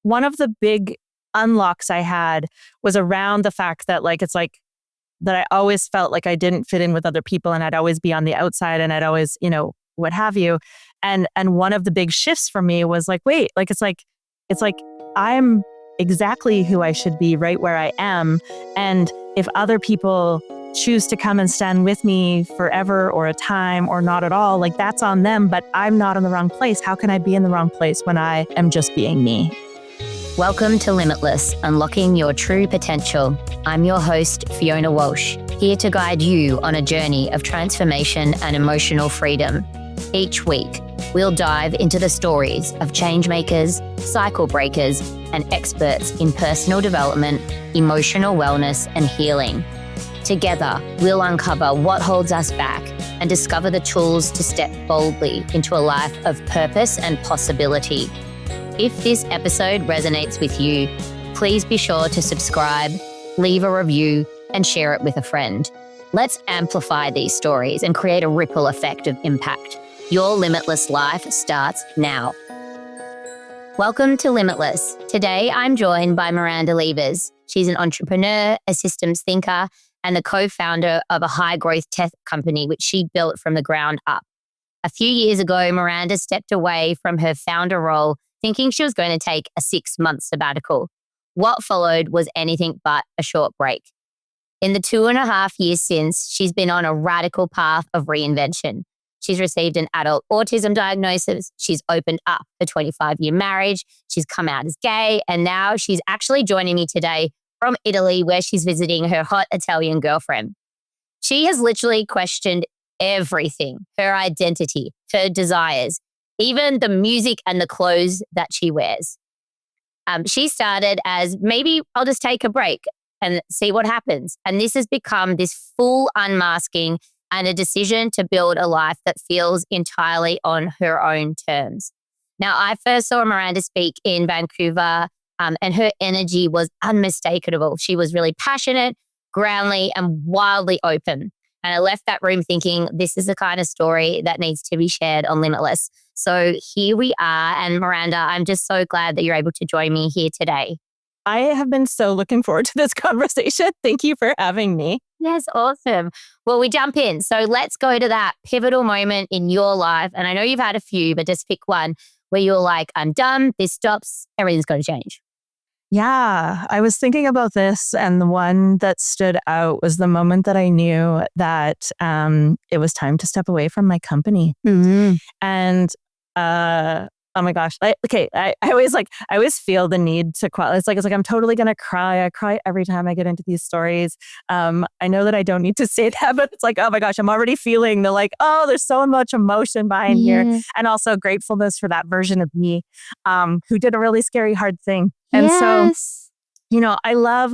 one of the big unlocks I had was around the fact that like, it's like that I always felt like I didn't fit in with other people and I'd always be on the outside and I'd always, what have you. And one of the big shifts for me was like, wait, like, it's like I'm exactly who I should be right where I am. And if other people choose to come and stand with me forever or a time or not at all, like that's on them, but I'm not in the wrong place. How can I be in the wrong place when I am just being me? Welcome to Limitless, Unlocking Your True Potential. I'm your host, Fiona Walsh, here to guide you on a journey of transformation and emotional freedom. Each week, we'll dive into the stories of change makers, cycle breakers, and experts in personal development, emotional wellness, and healing. Together, we'll uncover what holds us back and discover the tools to step boldly into a life of purpose and possibility. If this episode resonates with you, please be sure to subscribe, leave a review, and share it with a friend. Let's amplify these stories and create a ripple effect of impact. Your limitless life starts now. Welcome to Limitless. Today, I'm joined by Miranda Lievers. She's an entrepreneur, a systems thinker, and the co-founder of a high-growth tech company, which she built from the ground up. A few years ago, Miranda stepped away from her founder role, thinking she was going to take a 6-month sabbatical. What followed was anything but a short break. In the 2.5 years since, she's been on a radical path of reinvention. She's received an adult autism diagnosis. She's opened up a 25-year marriage. She's come out as gay. And now she's actually joining me today from Italy, where she's visiting her hot Italian girlfriend. She has literally questioned everything, her identity, her desires, even the music and the clothes that she wears. She started as, maybe I'll just take a break and see what happens. And this has become this full unmasking and a decision to build a life that feels entirely on her own terms. Now, I first saw Miranda speak in Vancouver, and her energy was unmistakable. She was really passionate, groundly, and wildly open. And I left that room thinking, this is the kind of story that needs to be shared on Limitless. So here we are. And Miranda, I'm just so glad that you're able to join me here today. I have been so looking forward to this conversation. Thank you for having me. Yes, awesome. Well, we jump in. So let's go to that pivotal moment in your life. And I know you've had a few, but just pick one where you're like, I'm done, this stops, everything's going to change. Yeah, I was thinking about this, and the one that stood out was the moment that I knew that it was time to step away from my company. Mm-hmm. And oh my gosh, I always feel the need to cry. It's like I'm totally gonna cry. I cry every time I get into these stories. I know that I don't need to say that, but it's like, oh my gosh, I'm already feeling the like, oh, there's so much emotion behind here, and also gratefulness for that version of me who did a really scary, hard thing. And so, I love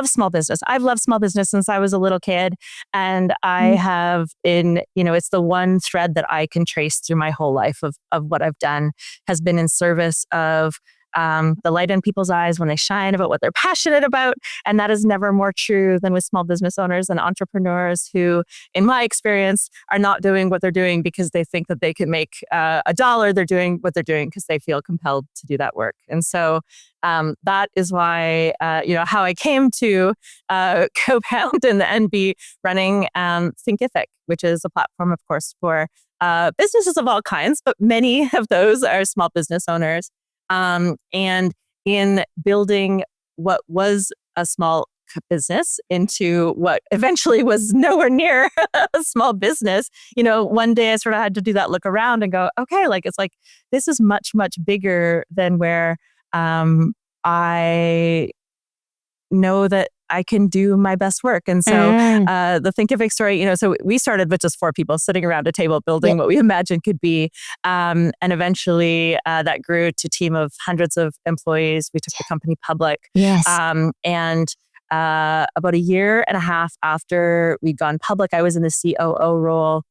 small business. I've loved small business since I was a little kid. And I have it's the one thread that I can trace through my whole life of what I've done has been in service of the light in people's eyes when they shine about what they're passionate about. And that is never more true than with small business owners and entrepreneurs who, in my experience, are not doing what they're doing because they think that they can make a dollar. They're doing what they're doing because they feel compelled to do that work. And so that is why, how I came to co-found and be running Thinkific, which is a platform, of course, for businesses of all kinds, but many of those are small business owners. And in building what was a small business into what eventually was nowhere near a small business, one day I sort of had to do that look around and go, okay, this is much, much bigger than where I know that I can do my best work. And so the Thinkific story, so we started with just 4 people sitting around a table building what we imagined could be. And eventually that grew to a team of hundreds of employees. We took the company public. Yes. And about a year and a half after we'd gone public, I was in the COO role.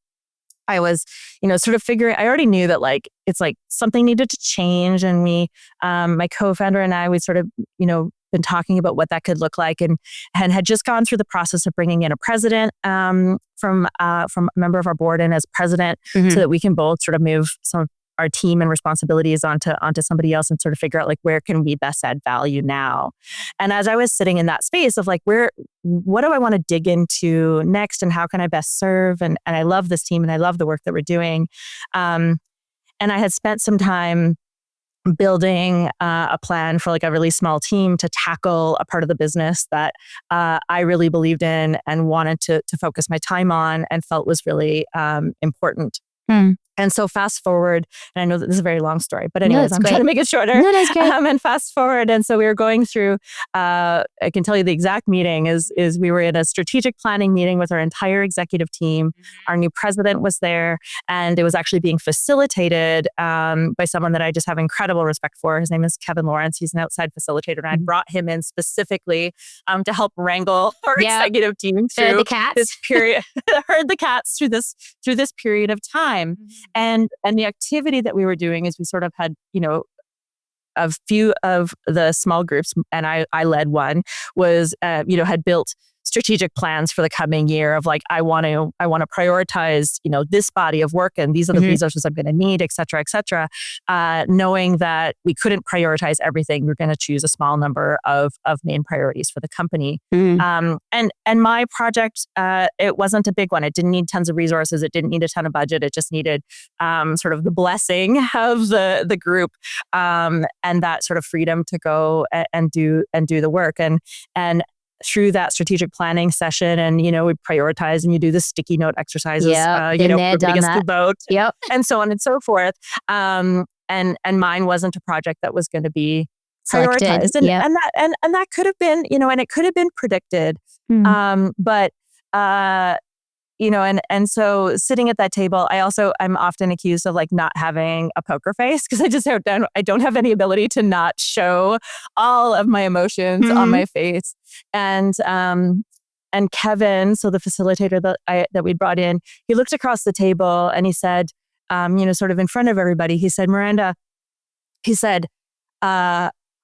I was, sort of figuring, I already knew that it's something needed to change. And my co-founder and I, we sort of, been talking about what that could look like and had just gone through the process of bringing in a president from a member of our board in as president so that we can both sort of move some our team and responsibilities onto somebody else and sort of figure out like, where can we best add value now? And as I was sitting in that space of like, what do I want to dig into next and how can I best serve? And I love this team and I love the work that we're doing. And I had spent some time building a plan for like a really small team to tackle a part of the business that I really believed in and wanted to focus my time on and felt was really important. And so fast forward, and I know that this is a very long story, but anyways, I'm trying to make it shorter. No, that's great. And fast forward. And so we were going through, I can tell you the exact meeting is we were in a strategic planning meeting with our entire executive team. Our new president was there, and it was actually being facilitated by someone that I just have incredible respect for. His name is Kevin Lawrence. He's an outside facilitator, and I brought him in specifically to help wrangle our executive team through this period, herd the cats through this period of time. And the activity that we were doing is we sort of had, a few of the small groups, and I led one, was, had built strategic plans for the coming year of like, I want to prioritize, this body of work and these are the resources I'm going to need, et cetera, knowing that we couldn't prioritize everything. We're going to choose a small number of main priorities for the company. And my project, it wasn't a big one. It didn't need tons of resources. It didn't need a ton of budget. It just needed sort of the blessing of the group and that sort of freedom to go and do the work. And through that strategic planning session, and we prioritize, and you do the sticky note exercises, biggest vote, and so on and so forth. And mine wasn't a project that was going to be prioritized, and that could have been, and it could have been predicted, but. And so sitting at that table, I'm often accused of like not having a poker face because I don't have any ability to not show all of my emotions on my face. And Kevin, so the facilitator that we brought in, he looked across the table and he said, sort of in front of everybody, he said, Miranda, he said,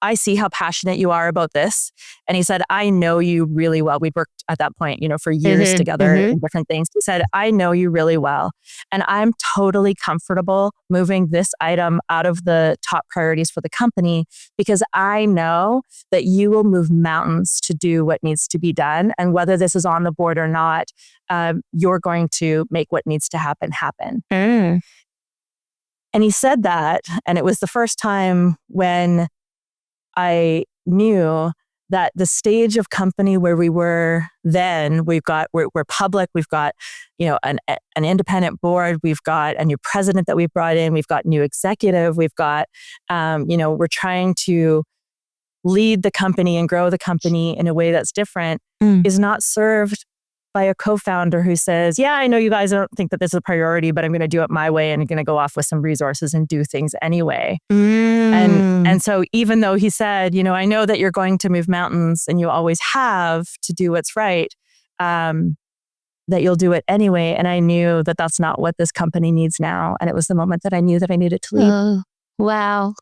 I see how passionate you are about this. And he said, I know you really well. We'd worked at that point, for years together in different things. He said, I know you really well. And I'm totally comfortable moving this item out of the top priorities for the company because I know that you will move mountains to do what needs to be done. And whether this is on the board or not, you're going to make what needs to happen. And he said that, and it was the first time when I knew that the stage of company where we were then, we're public, we've got, an independent board, we've got a new president that we've brought in, we've got new executive, we've got, we're trying to lead the company and grow the company in a way that's different, is not served by a co-founder who says, yeah, I know you guys don't think that this is a priority, but I'm going to do it my way and I'm going to go off with some resources and do things anyway. And so even though he said, I know that you're going to move mountains and you always have to do what's right, that you'll do it anyway. And I knew that that's not what this company needs now. And it was the moment that I knew that I needed to leave. Oh, wow.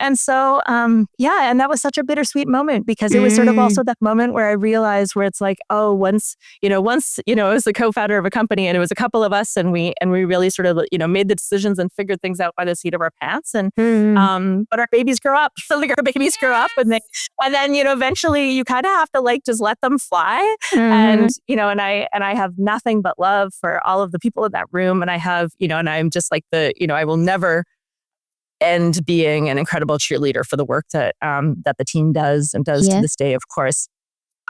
And so, and that was such a bittersweet moment because it was sort of also that moment where I realized where it's like, oh, once, I was the co-founder of a company and it was a couple of us and we really sort of, made the decisions and figured things out by the seat of our pants. And, but our babies grow up, and then, eventually you kind of have to like, just let them fly. And, and I have nothing but love for all of the people in that room. And I have, and I'm just like I will never end being an incredible cheerleader for the work that the team does to this day, of course.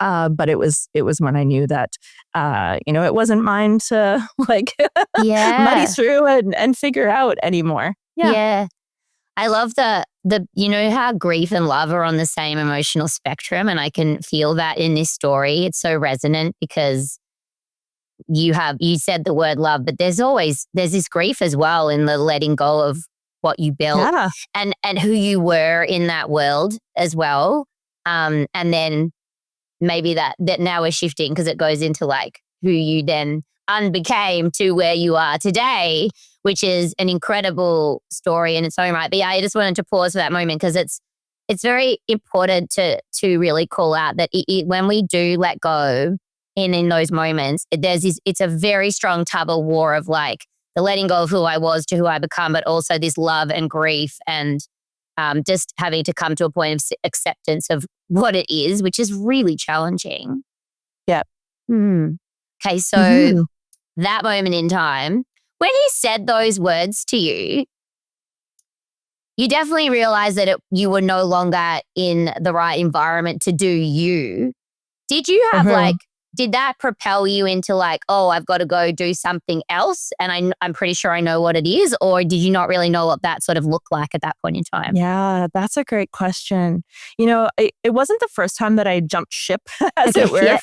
But it was when I knew that, it wasn't mine to like muddy through and figure out anymore. Yeah. I love the how grief and love are on the same emotional spectrum. And I can feel that in this story. It's so resonant because you said the word love, but there's this grief as well in the letting go of what you built and who you were in that world as well. And then maybe that now we're shifting because it goes into like who you then unbecame to where you are today, which is an incredible story in its own right. But yeah, I just wanted to pause for that moment because it's very important to really call out that when we do let go in those moments, it's a very strong tug of war of like the letting go of who I was to who I become, but also this love and grief and just having to come to a point of acceptance of what it is, which is really challenging. Yeah. Okay, so that moment in time, when he said those words to you, you definitely realized that you were no longer in the right environment to do you. Did you have did that propel you into like, oh, I've got to go do something else and I'm pretty sure I know what it is? Or did you not really know what that sort of looked like at that point in time? Yeah, that's a great question. It wasn't the first time that I jumped ship, as it were,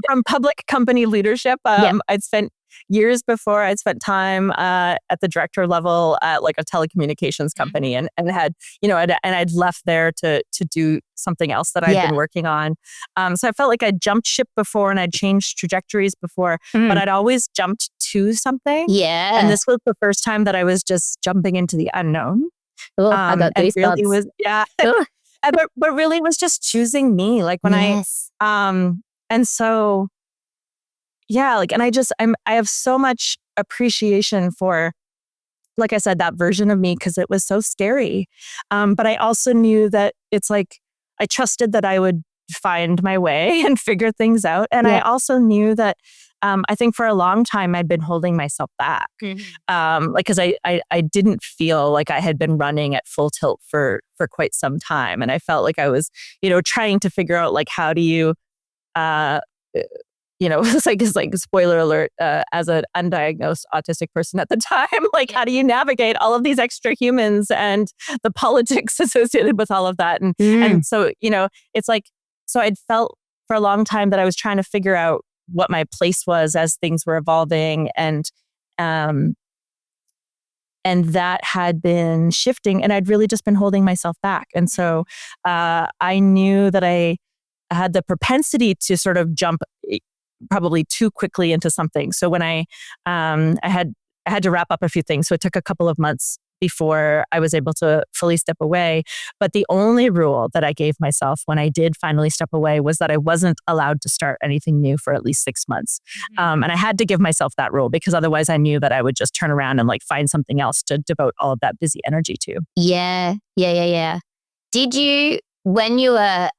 from public company leadership. I'd spent years before, I'd spent time at the director level at like a telecommunications company and had, I'd left there to do something else that I'd been working on. So I felt like I'd jumped ship before and I'd changed trajectories before, but I'd always jumped to something. Yeah. And this was the first time that I was just jumping into the unknown. I got goosebumps. Really was, but really was just choosing me. Like when and so, and I have so much appreciation for, like I said, that version of me because it was so scary. But I also knew that it's like, I trusted that I would find my way and figure things out. And I also knew that I think for a long time I'd been holding myself back. Because I didn't feel like I had been running at full tilt for quite some time. And I felt like I was, trying to figure out like, how do you, it's like spoiler alert, as an undiagnosed autistic person at the time, like how do you navigate all of these extra humans and the politics associated with all of that? And so, it's like, so I'd felt for a long time that I was trying to figure out what my place was as things were evolving and that had been shifting and I'd really just been holding myself back. And so I knew that I had the propensity to sort of jump probably too quickly into something. So when I had to wrap up a few things. So it took a couple of months before I was able to fully step away. But the only rule that I gave myself when I did finally step away was that I wasn't allowed to start anything new for at least 6 months. And I had to give myself that rule because otherwise I knew that I would just turn around and like find something else to devote all of that busy energy to. Yeah. Did you, when you were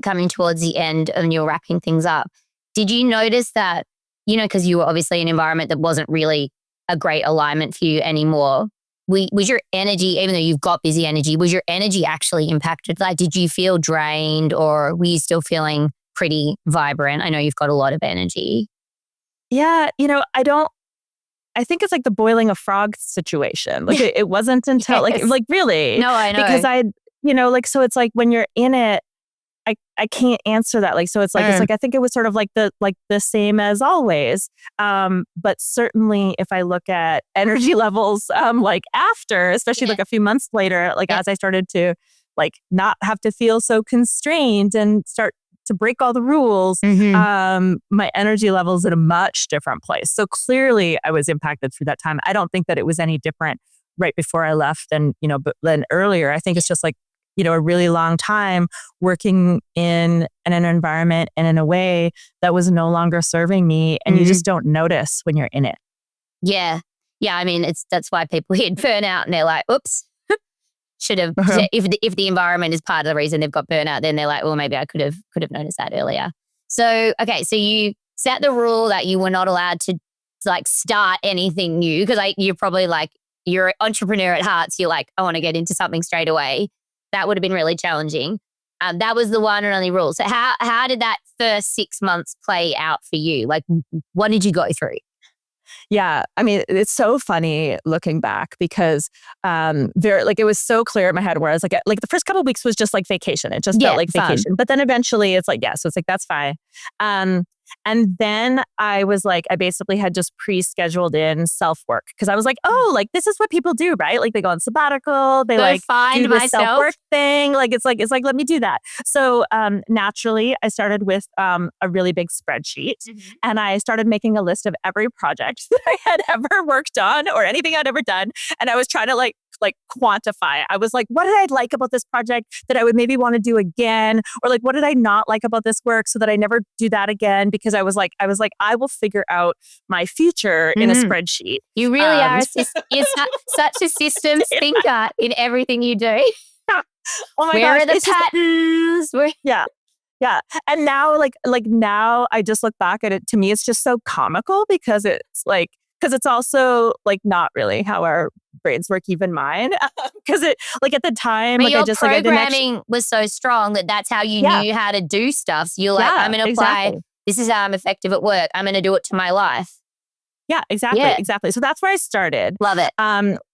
coming towards the end and you were wrapping things up, did you notice that, because you were obviously in an environment that wasn't really a great alignment for you anymore, was your energy, even though you've got busy energy, was your energy actually impacted? Like, did you feel drained or were you still feeling pretty vibrant? I know you've got a lot of energy. Yeah, I think it's like the boiling a frog situation. Like it wasn't until like really. No, I know. Because so it's like when you're in it, I can't answer that. Like, so it's like, I think it was sort of like the same as always. But certainly if I look at energy levels, like after, especially like a few months later, like as I started to like not have to feel so constrained and start to break all the rules, my energy levels at a much different place. So clearly I was impacted through that time. I don't think that it was any different right before I left than earlier. I think it's just like, a really long time working in an environment and in a way that was no longer serving me. And you just don't notice when you're in it. Yeah. Yeah. I mean, that's why people hit burnout and they're like, oops, should have, if the environment is part of the reason they've got burnout, then they're like, well, maybe I could have noticed that earlier. So, okay. So you set the rule that you were not allowed to like start anything new because you're probably like, you're an entrepreneur at heart. So you're like, I want to get into something straight away. That would have been really challenging. That was the one and only rule. So how did that first 6 months play out for you? Like, what did you go through? Yeah. I mean, it's so funny looking back because it was so clear in my head where I was like the first couple of weeks was just like vacation. It just felt like vacation. But then eventually it's like, so it's like, that's fine. And then I was like, I basically had just pre-scheduled in self-work because I was like, oh, like this is what people do, right? Like they go on sabbatical, they like find do this self-work thing. Like it's like, let me do that. So naturally I started with a really big spreadsheet and I started making a list of every project that I had ever worked on or anything I'd ever done. And I was trying to like like quantify. I was like, what did I like about this project that I would maybe want to do again? Or like, what did I not like about this work so that I never do that again? Because I was like, I will figure out my future in a spreadsheet. You really are. You're such a systems thinker in everything you do. Oh my Where gosh, are the patterns? Yeah. Yeah. And now like now I just look back at it. To me, it's just so comical because it's also like not really how our brains work, even mine. Because it like at the time, but like your I just programming was so strong that's how you knew how to do stuff. So you're like, I'm going to apply. This is how I'm effective at work. I'm going to do it to my life. Yeah, exactly. So that's where I started. Love it.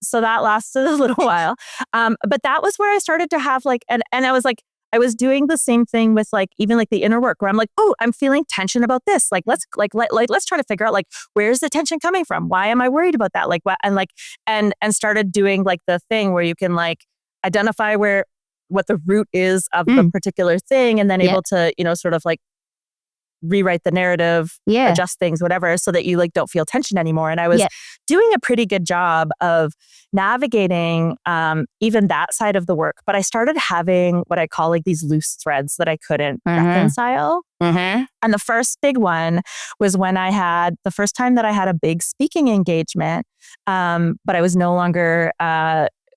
So that lasted a little while. But that was where I started to have like, and I was like, I was doing the same thing with like, even like the inner work where I'm like, oh, I'm feeling tension about this. Like, let's try to figure out like, where's the tension coming from? Why am I worried about that? Like, what, and started doing like the thing where you can like identify what the root is of the particular thing. And then able to, sort of like rewrite the narrative, adjust things, whatever, so that you like don't feel tension anymore. And I was doing a pretty good job of navigating even that side of the work. But I started having what I call like these loose threads that I couldn't reconcile. And the first big one was when the first time that I had a big speaking engagement, but I was no longer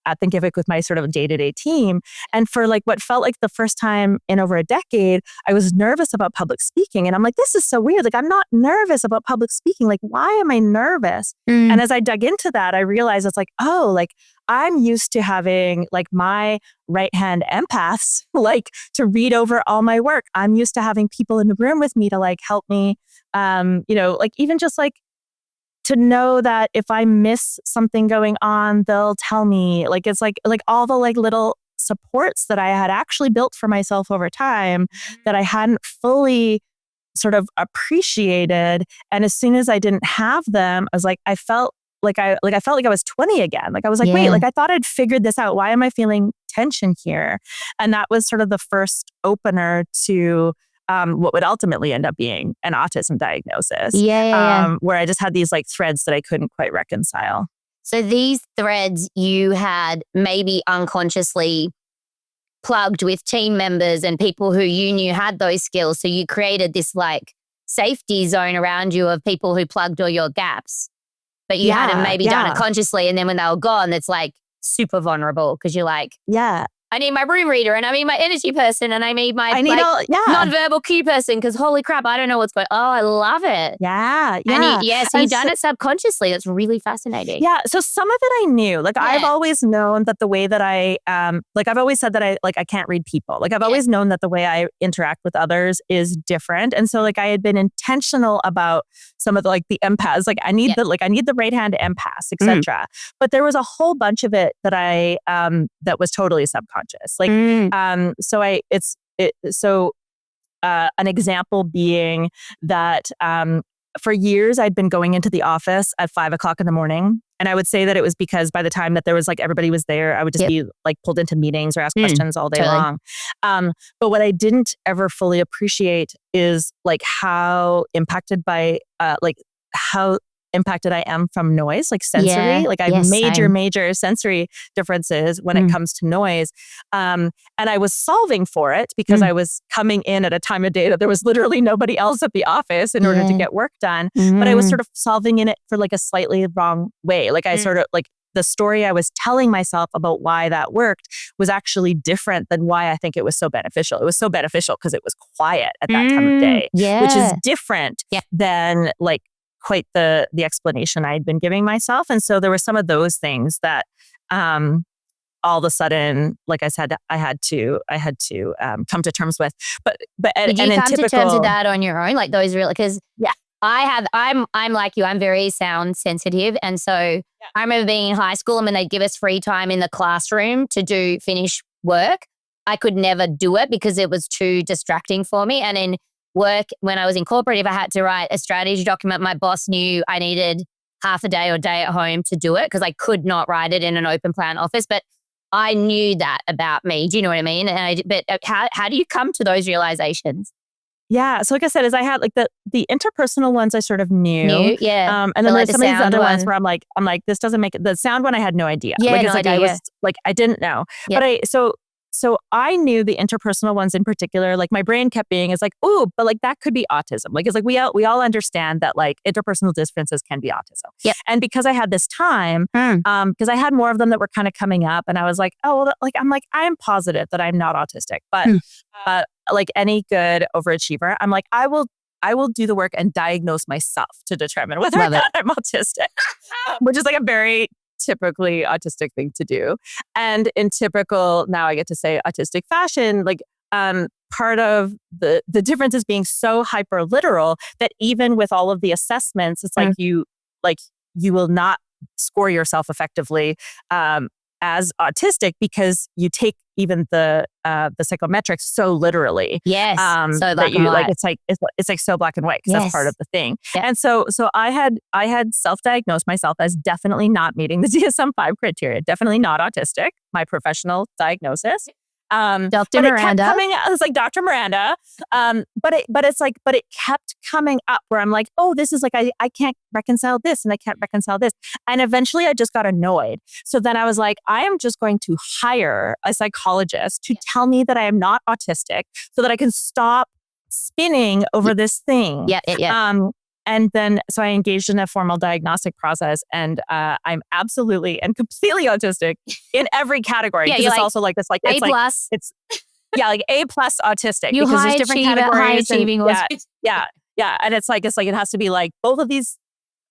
at Thinkific with my sort of day-to-day team. And for like what felt like the first time in over a decade, I was nervous about public speaking. And I'm like, this is so weird. Like, I'm not nervous about public speaking. Like, why am I nervous? And as I dug into that, I realized it's like, oh, like I'm used to having like my right-hand empaths, like to read over all my work. I'm used to having people in the room with me to like help me, like even just like to know that if I miss something going on, they'll tell me. Like it's like all the like little supports that I had actually built for myself over time that I hadn't fully sort of appreciated. And as soon as I didn't have them, I was like, I felt like I was 20 again. Like I was like, wait, like I thought I'd figured this out. Why am I feeling tension here? And that was sort of the first opener to what would ultimately end up being an autism diagnosis. Where I just had these like threads that I couldn't quite reconcile. So these threads you had maybe unconsciously plugged with team members and people who you knew had those skills. So you created this like safety zone around you of people who plugged all your gaps, but you hadn't maybe done it consciously. And then when they were gone, it's like super vulnerable because you're like, I need my room reader and I need my energy person and I need my nonverbal cue person because holy crap, I don't know what's going on. Oh, I love it. So you've done it subconsciously. That's really fascinating. Yeah. So some of it I knew. Like I've always known that the way that I've always said that I can't read people. Like I've always known that the way I interact with others is different. And so like I had been intentional about some of the like the empaths. Like I need the right hand empaths, etc. But there was a whole bunch of it that I that was totally subconscious. Like, an example being that for years I'd been going into the office at 5 o'clock in the morning. And I would say that it was because by the time that there was like everybody was there, I would just be like pulled into meetings or ask questions all day long. But what I didn't ever fully appreciate is like how impacted by how impacted I am from noise, like sensory. Like I have major sensory differences when it comes to noise. And I was solving for it because I was coming in at a time of day that there was literally nobody else at the office in order to get work done. But I was sort of solving in it for like a slightly wrong way. Like I sort of like the story I was telling myself about why that worked was actually different than why I think it was so beneficial. It was so beneficial because it was quiet at that time of day, which is different than like quite the explanation I'd been giving myself. And so there were some of those things that all of a sudden, like I said, I had to come to terms with. But did you come to terms with that on your own? Like those real, because I'm like you, I'm very sound sensitive. And so I remember being in high school and when they'd give us free time in the classroom to finish work, I could never do it because it was too distracting for me. And in work, when I was in corporate, if I had to write a strategy document, my boss knew I needed half a day or day at home to do it because I could not write it in an open plan office. But I knew that about me. Do you know what I mean? But how do you come to those realizations? Yeah. So like I said, is I had like the interpersonal ones I sort of knew. Yeah. And then like there's some of these other ones one. where I'm like, this doesn't make it. The sound one I had no idea. Yeah, like no it's like idea, I was like, I didn't know. Yep. But so I knew the interpersonal ones in particular, like my brain kept being, it's like, ooh, but like that could be autism. Like it's like we all understand that like interpersonal differences can be autism. Yep. And because I had this time, because I had more of them that were kind of coming up, and I was like, oh, well, like I'm positive that I'm not autistic, but like any good overachiever, I'm like, I will do the work and diagnose myself to determine whether or not I'm autistic, which is like a very typically autistic thing to do. And in typical, now I get to say autistic fashion, like part of the difference is being so hyper literal that even with all of the assessments, it's like you will not score yourself effectively as autistic because you take even the psychometrics so literally. Yes. So black and white. Like it's like so black and white because that's part of the thing. Yep. And so I had self-diagnosed myself as definitely not meeting the DSM-5 criteria, definitely not autistic, my professional diagnosis. Dr. Miranda. It's like Dr. Miranda. But it kept coming up where I'm like, oh, this is like, I can't reconcile this and I can't reconcile this. And eventually I just got annoyed. So then I was like, I am just going to hire a psychologist to tell me that I am not autistic so that I can stop spinning over this thing. Yeah. And then, so I engaged in a formal diagnostic process, and I'm absolutely and completely autistic in every category. Yeah, because it's like, also like this, like A plus. It's like A plus autistic. You because high there's different achiever, categories. high achieving. Yeah, and it's like it has to be like both of these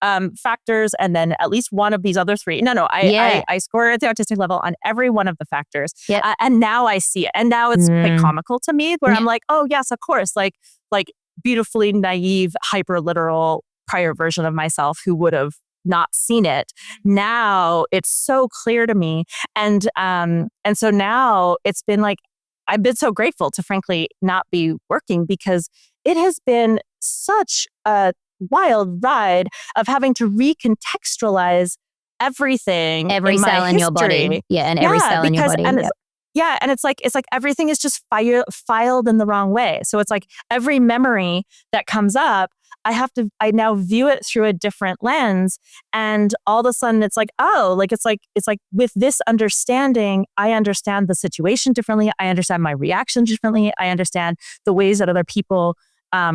factors, and then at least one of these other three. I score at the autistic level on every one of the factors. Yep. And now I see it, and now it's quite comical to me, where I'm like, oh yes, of course, like beautifully naive, hyper literal prior version of myself who would have not seen it. Now it's so clear to me. And so now it's been like, I've been so grateful to frankly not be working, because it has been such a wild ride of having to recontextualize everything. Every cell in your body. Yeah. And every cell in your body. And it's like everything is just filed in the wrong way. So it's like every memory that comes up, I now view it through a different lens, and all of a sudden it's like, oh, like it's like with this understanding, I understand the situation differently. I understand my reaction differently. I understand the ways that other people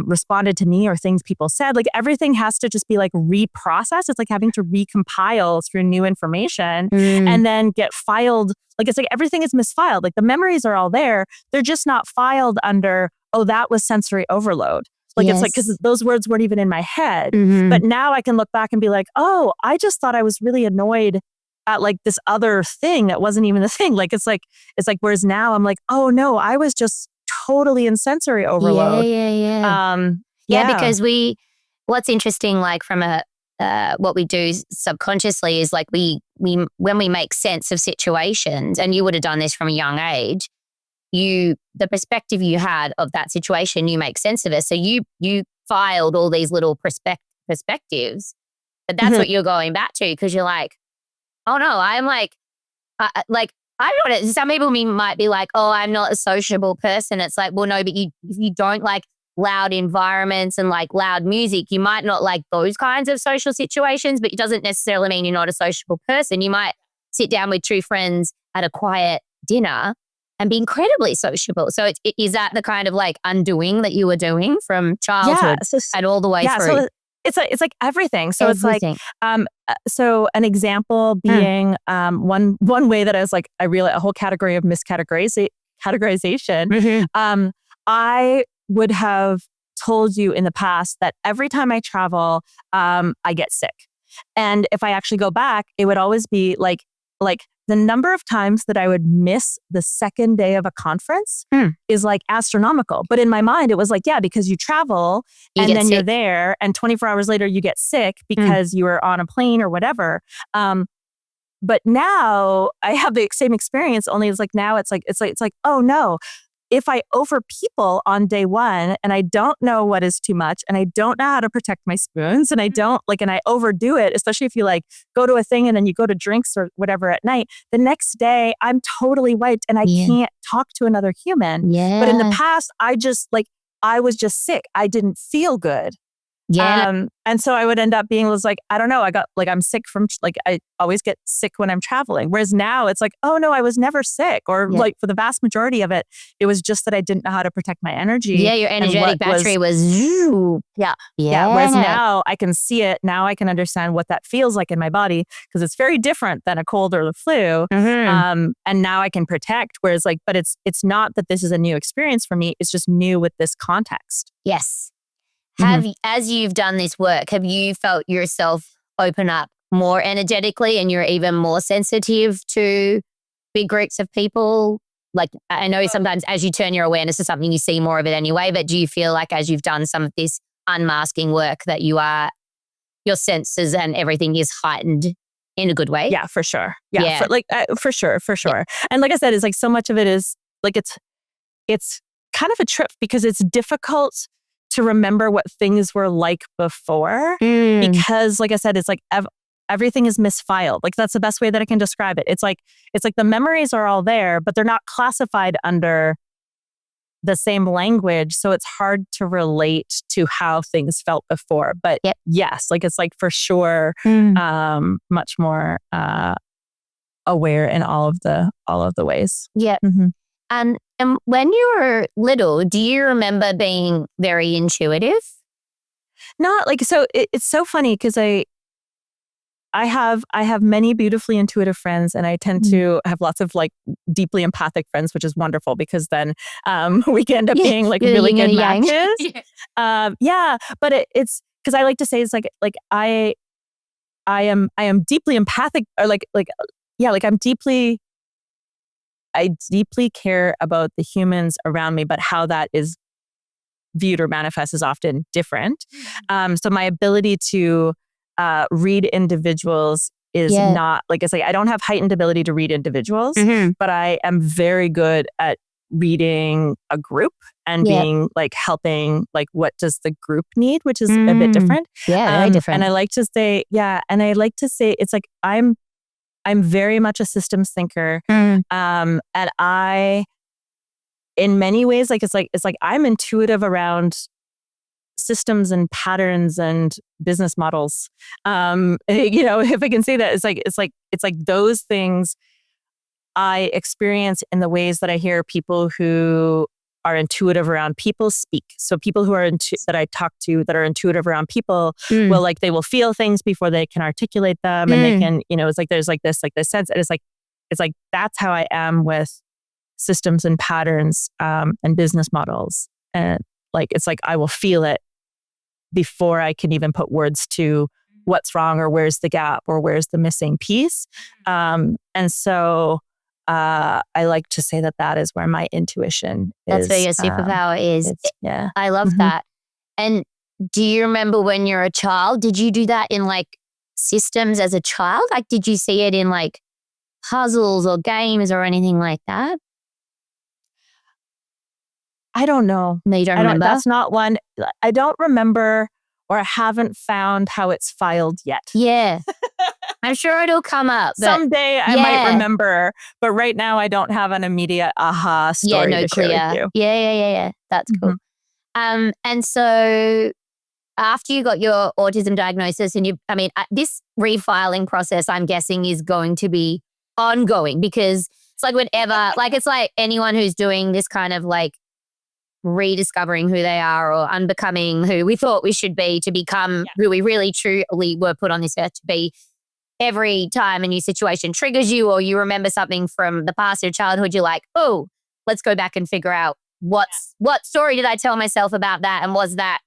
responded to me or things people said. Like everything has to just be like reprocessed. It's like having to recompile through new information and then get filed. Like it's like everything is misfiled. Like the memories are all there. They're just not filed under, oh, that was sensory overload. Like it's like, because those words weren't even in my head. But now I can look back and be like, oh, I just thought I was really annoyed at like this other thing that wasn't even the thing. Like it's like whereas now I'm like, oh no, I was just totally in sensory overload. Because what's interesting, like from what we do subconsciously is like we when we make sense of situations, and you would have done this from a young age, the perspective you had of that situation, you make sense of it. So you filed all these little perspectives, but that's what you're going back to, because you're like, oh no, I'm like I don't know. Some people might be like, oh, I'm not a sociable person. It's like, well, no, but if you don't like loud environments and like loud music, you might not like those kinds of social situations, but it doesn't necessarily mean you're not a sociable person. You might sit down with two friends at a quiet dinner and be incredibly sociable. So is that the kind of like undoing that you were doing from childhood and all the way through? So it's like everything. So everything. It's like, so an example being one way that I was like, I realized a whole category of miscategorization. I would have told you in the past that every time I travel, I get sick. And if I actually go back, it would always be like the number of times that I would miss the second day of a conference is like astronomical. But in my mind, it was like, yeah, because you travel and then you're there and 24 hours later you get sick because you were on a plane or whatever. But now I have the same experience, only it's like now it's like, oh no, if I over people on day one and I don't know what is too much and I don't know how to protect my spoons and I don't like, and I overdo it, especially if you like go to a thing and then you go to drinks or whatever at night, the next day I'm totally wiped and I can't talk to another human. But in the past, I just like, I was just sick. I didn't feel good. Yeah. And so I would end up being like, I don't know, I'm sick from I always get sick when I'm traveling. Whereas now it's like, oh no, I was never sick. Or like for the vast majority of it, it was just that I didn't know how to protect my energy. Yeah, your energetic battery was yeah. Whereas now I can see it. Now I can understand what that feels like in my body, because it's very different than a cold or the flu. And now I can protect. Whereas but it's not that this is a new experience for me. It's just new with this context. Yes. As you've done this work, have you felt yourself open up more energetically and you're even more sensitive to big groups of people? Like, I know sometimes as you turn your awareness to something, you see more of it anyway, but do you feel like as you've done some of this unmasking work that your senses and everything is heightened in a good way? Yeah, for sure. Yeah. For sure. Yeah. And like I said, it's like so much of it is like, it's kind of a trip because it's difficult to remember what things were like before, because like I said, it's like everything is misfiled. Like that's the best way that I can describe it. It's like the memories are all there, but they're not classified under the same language. So it's hard to relate to how things felt before. But yes, like it's like for sure, much more aware in all of the ways. Yeah. And when you were little, do you remember being very intuitive? Not like, so it's so funny because I have many beautifully intuitive friends, and I tend to have lots of like deeply empathic friends, which is wonderful because then we can end up being like really good matches. But it's because I like to say it's like I am deeply empathic, or I deeply care about the humans around me, but how that is viewed or manifests is often different. So my ability to read individuals is not like, it's like I don't have heightened ability to read individuals, but I am very good at reading a group and being like helping, like what does the group need, which is a bit different. Very different. And I like to say, it's like I'm very much a systems thinker. And I, in many ways, it's like I'm intuitive around systems and patterns and business models. If I can say that, it's like those things I experience in the ways that I hear people who are intuitive around people speak. So people who are that I talk to that are intuitive around people will they will feel things before they can articulate them, and they can, it's like there's this sense, and it's like that's how I am with systems and patterns and business models, and like it's like I will feel it before I can even put words to what's wrong or where's the gap or where's the missing piece, and so. I like to say that is where my intuition is. That's where your superpower is. Yeah. I love that. And do you remember when you're a child, did you do that in like systems as a child? Like, did you see it in like puzzles or games or anything like that? I don't know. No, you don't remember? That's not one. I don't remember, or I haven't found how it's filed yet. Yeah. I'm sure it'll come up. Someday I might remember, but right now I don't have an immediate aha story to share with you. Yeah. That's cool. And so after you got your autism diagnosis, and this refiling process, I'm guessing, is going to be ongoing, because it's like whenever, like it's like anyone who's doing this kind of like rediscovering who they are or unbecoming who we thought we should be to become who we really truly were put on this earth to be. Every time a new situation triggers you, or you remember something from the past of childhood, you're like, oh, let's go back and figure out what story did I tell myself about that, and was that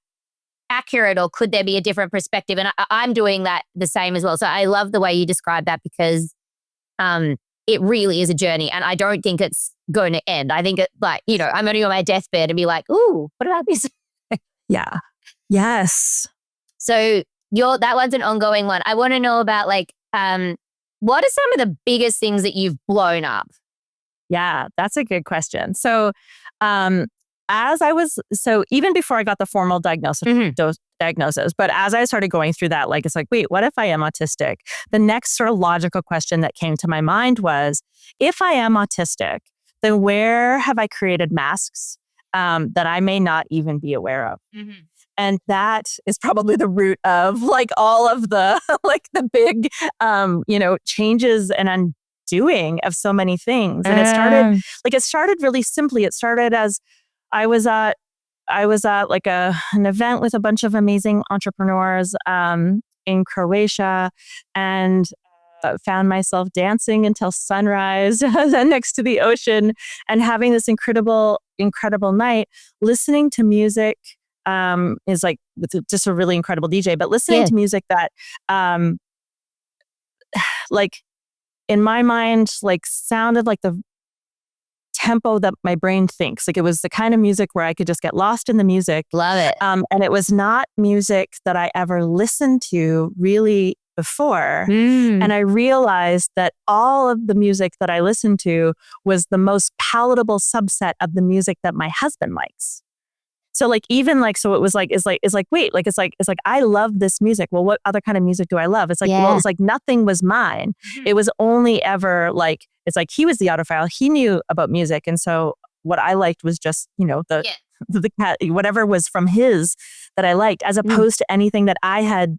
accurate, or could there be a different perspective? And I'm doing that the same as well. So I love the way you describe that, because it really is a journey, and I don't think it's going to end. I think it, like, I'm only on my deathbed and be like, ooh, what about this? Yeah. Yes. So that one's an ongoing one. I want to know about like, what are some of the biggest things that you've blown up? Yeah, that's a good question. So, even before I got the formal diagnosis, but as I started going through that, like, it's like, wait, what if I am autistic? The next sort of logical question that came to my mind was, if I am autistic, then where have I created masks? that I may not even be aware of. And that is probably the root of like all of the like the big, changes and undoing of so many things. And it started really simply. It started as I was at like an event with a bunch of amazing entrepreneurs in Croatia, and found myself dancing until sunrise next to the ocean, and having this incredible night, listening to music. Is like just a really incredible DJ, but listening to music that, like in my mind, like sounded like the tempo that my brain thinks. Like it was the kind of music where I could just get lost in the music. Love it. And it was not music that I ever listened to really before. And I realized that all of the music that I listened to was the most palatable subset of the music that my husband likes. So like, even like, so it was like, it's like, wait, like, it's like, I love this music. Well, what other kind of music do I love? It's like, well, it's like nothing was mine. It was only ever like, it's like, he was the audiophile. He knew about music. And so what I liked was just, the whatever was from his that I liked, as opposed to anything that I had,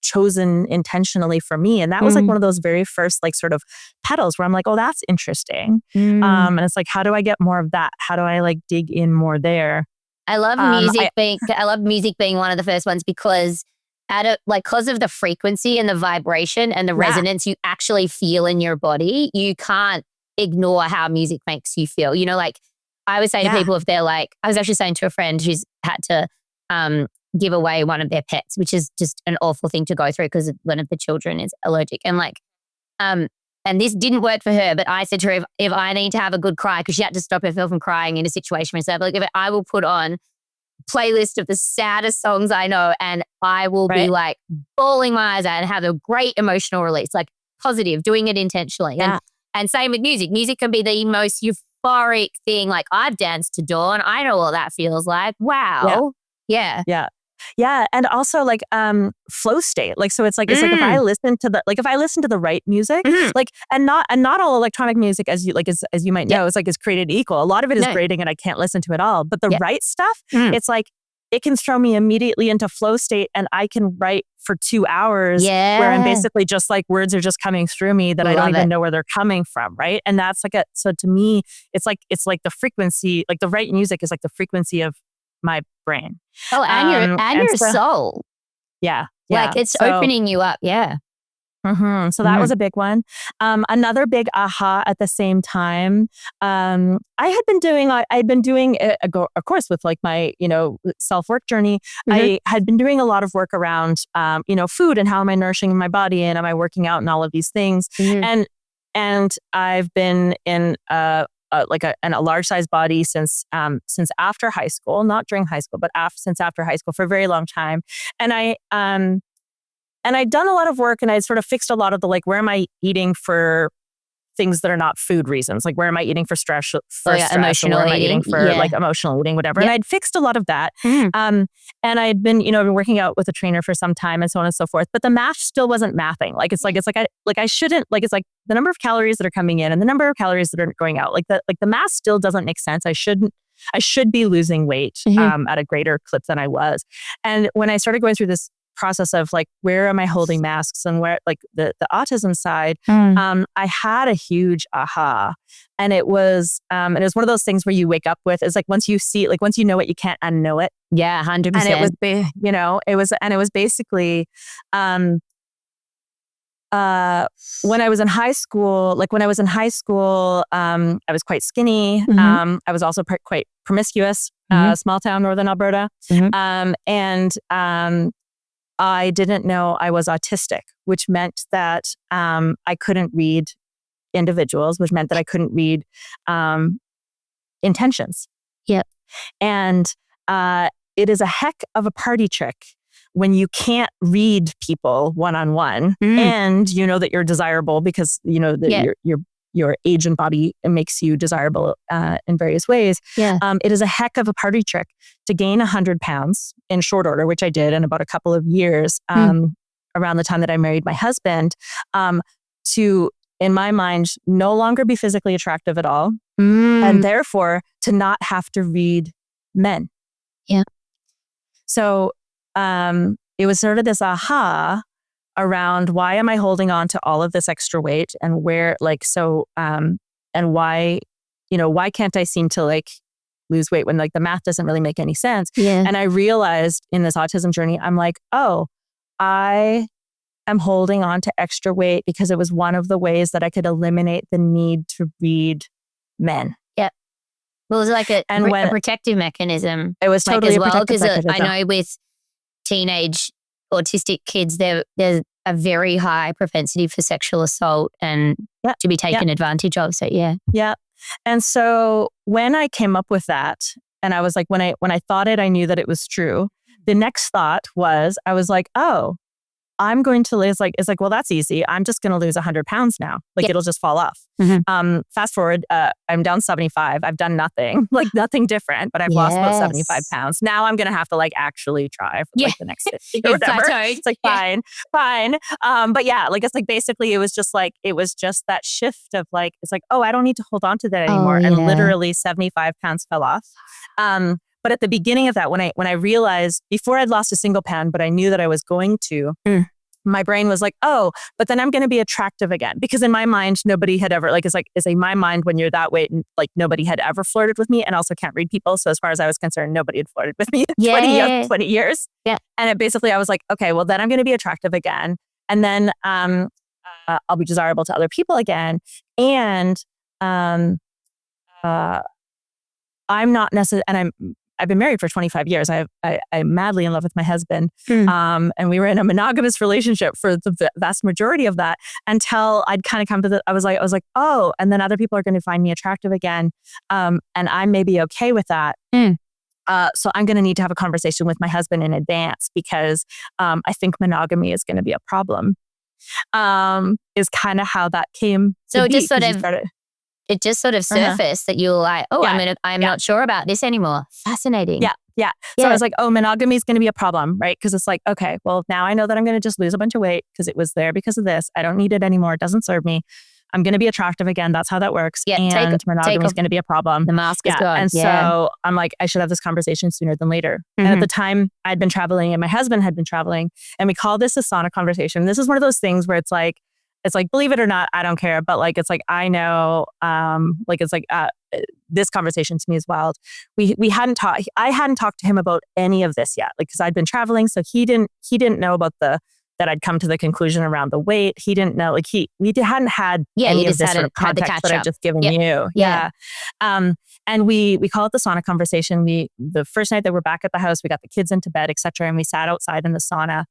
chosen intentionally for me. And that was like one of those very first like sort of petals where I'm like, oh, that's interesting. And it's like, how do I get more of that? How do I like dig in more there? I love music being one of the first ones, because because of the frequency and the vibration and the resonance you actually feel in your body, you can't ignore how music makes you feel. Like I would say to people, if they're like, I was actually saying to a friend who's had to give away one of their pets, which is just an awful thing to go through because one of the children is allergic. And like, and this didn't work for her, but I said to her, if I need to have a good cry, because she had to stop herself from crying in a situation herself, like if I will put on playlist of the saddest songs I know, and I will be like bawling my eyes out and have a great emotional release, like positive, doing it intentionally. And same with music. Music can be the most euphoric thing. Like I've danced to Dawn. I know what that feels like. Wow. Yeah. And also like flow state. Like so it's like if I listen to the right music, like and not all electronic music as you might know is created equal. A lot of it is grating and I can't listen to it all. But the right stuff, it's like it can throw me immediately into flow state, and I can write for 2 hours where I'm basically just like words are just coming through me that I don't even know where they're coming from, right? And that's like so to me, it's like the frequency, like the right music is like the frequency of my brain. Oh, and your soul. Yeah. Like it's opening you up. Yeah. So that was a big one. Another big aha at the same time. I had been doing a course with like my, self-work journey. I had been doing a lot of work around, food and how am I nourishing my body and am I working out and all of these things. And I've been in a large size body since after high school, not during high school, but since after high school for a very long time. And I'd done a lot of work, and I'd sort of fixed a lot of the like, where am I eating for things that are not food reasons? Like, where am I eating for stress? Emotional where am I eating eating for like emotional eating, whatever. And I'd fixed a lot of that. And I'd been, been working out with a trainer for some time and so on and so forth. But the math still wasn't mathing. I shouldn't, like, it's like the number of calories that are coming in and the number of calories that are going out. Like the math still doesn't make sense. I should be losing weight at a greater clip than I was. And when I started going through this process of like, where am I holding masks and where like the autism side, I had a huge aha. And it was one of those things where you wake up with, it's like once you know it, you can't unknow it. Yeah, 100%. And it was basically, when I was in high school, I was quite skinny. I was also quite promiscuous, small town, Northern Alberta. I didn't know I was autistic, which meant that I couldn't read individuals, which meant that I couldn't read intentions. Yep. And it is a heck of a party trick when you can't read people one-on-one and you know that you're desirable because you know that your age and body makes you desirable in various ways. Yeah. It is a heck of a party trick to gain 100 pounds in short order, which I did in about a couple of years around the time that I married my husband, to, in my mind, no longer be physically attractive at all. and therefore to not have to read men. Yeah. So it was sort of this aha around, why am I holding on to all of this extra weight, and where, and why, why can't I seem to lose weight when the math doesn't really make any sense? Yeah. And I realized in this autism journey, I'm like, oh, I am holding on to extra weight because it was one of the ways that I could eliminate the need to read men. Yeah. Well, it was like a protective mechanism. It was totally as a well, protective because mechanism. I know with teenage autistic kids, there's a very high propensity for sexual assault and to be taken advantage of. So yeah. And so when I came up with that, and I was like, when I thought it, I knew that it was true. The next thought was, I was like, oh, I'm going to lose, well, that's easy. I'm just going to lose 100 pounds now. It'll just fall off. Mm-hmm. Fast forward, I'm down 75. I've done nothing, nothing different, but I've lost about 75 pounds. Now I'm going to have to actually try for the next 50 or whatever. It's fine. But yeah, it's basically it was just that shift of oh, I don't need to hold on to that anymore. And literally 75 pounds fell off. But at the beginning of that, when I realized, before I'd lost a single pound, but I knew that I was going to, my brain was like, oh, but then I'm going to be attractive again. Because in my mind, nobody had ever, in my mind, when you're that weight, and nobody had ever flirted with me, and also can't read people. So as far as I was concerned, nobody had flirted with me in 20 years. Yeah. And I was like, okay, well then I'm going to be attractive again. And then I'll be desirable to other people again. And I'm not necessarily, and I've been married for 25 years. I'm madly in love with my husband. And we were in a monogamous relationship for the vast majority of that, until I'd kind of come to I was like, oh, and then other people are going to find me attractive again. And I may be okay with that. So I'm going to need to have a conversation with my husband in advance, because I think monogamy is going to be a problem. Is kind of how that came. So it just sort of surfaced that you were like, oh, I'm not sure about this anymore. Fascinating. Yeah. So I was like, oh, monogamy is going to be a problem, right? Because it's okay, well, now I know that I'm going to just lose a bunch of weight because it was there because of this. I don't need it anymore. It doesn't serve me. I'm going to be attractive again. That's how that works. Yeah, and monogamy is going to be a problem. The mask is gone. And so I'm like, I should have this conversation sooner than later. And at the time, I'd been traveling and my husband had been traveling. And we call this a sauna conversation. This is one of those things where it's believe it or not, I don't care. But I know, this conversation to me is wild. I hadn't talked to him about any of this yet, because I'd been traveling. So he didn't know about that I'd come to the conclusion around the weight. He didn't know, we hadn't had any of this sort of context that I've just given you. Yeah. And we call it the sauna conversation. The first night that we're back at the house, we got the kids into bed, et cetera. And we sat outside in the sauna.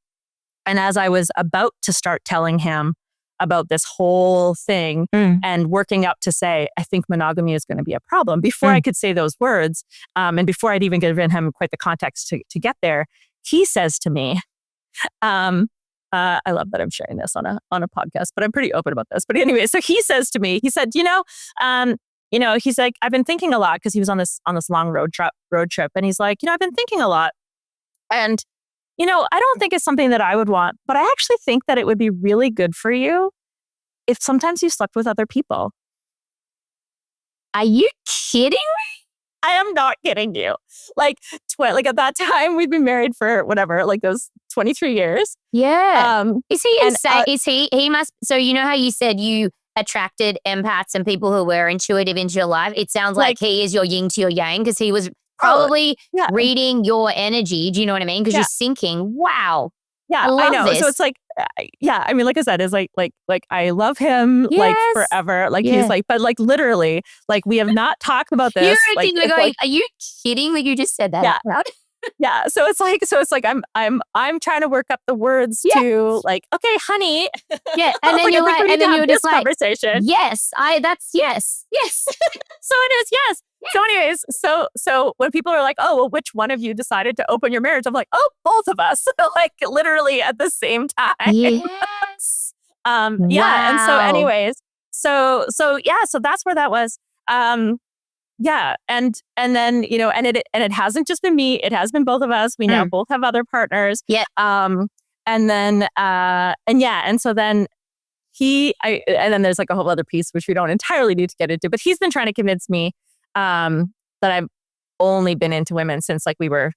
And as I was about to start telling him about this whole thing and working up to say, I think monogamy is going to be a problem, before I could say those words, and before I'd even given him quite the context to get there, he says to me, I love that I'm sharing this on a podcast, but I'm pretty open about this. But anyway, so he says to me, he said, he's like, I've been thinking a lot, because he was on this long road trip. And he's like, I've been thinking a lot. And I don't think it's something that I would want, but I actually think that it would be really good for you if sometimes you slept with other people. Are you kidding me? I am not kidding you. At that time, we'd been married for whatever, those 23 years. Yeah. Is he insane? He must. So you know how you said you attracted empaths and people who were intuitive into your life? It sounds like he is your yin to your yang, because he was probably reading your energy. Do you know what I mean? Because you're sinking. Wow. Yeah, I know. This. So it's like I said, it's like I love him forever. He's but literally, we have not talked about this. You're going, are you kidding? You just said that out loud. Yeah. So it's like I'm trying to work up the words to okay, honey. Yeah. And then you're and then you're just conversation. Yes. That's yes. Yes. So it is, yes. So anyways, so when people are like, oh, well, which one of you decided to open your marriage? I'm like, oh, both of us, literally at the same time. Yes. Wow. Yeah. And so anyways, so that's where that was. Yeah. And then, and it hasn't just been me, it has been both of us. We now both have other partners. Yeah. And then, and so then and then there's like a whole other piece, which we don't entirely need to get into, but he's been trying to convince me that I've only been into women since like we were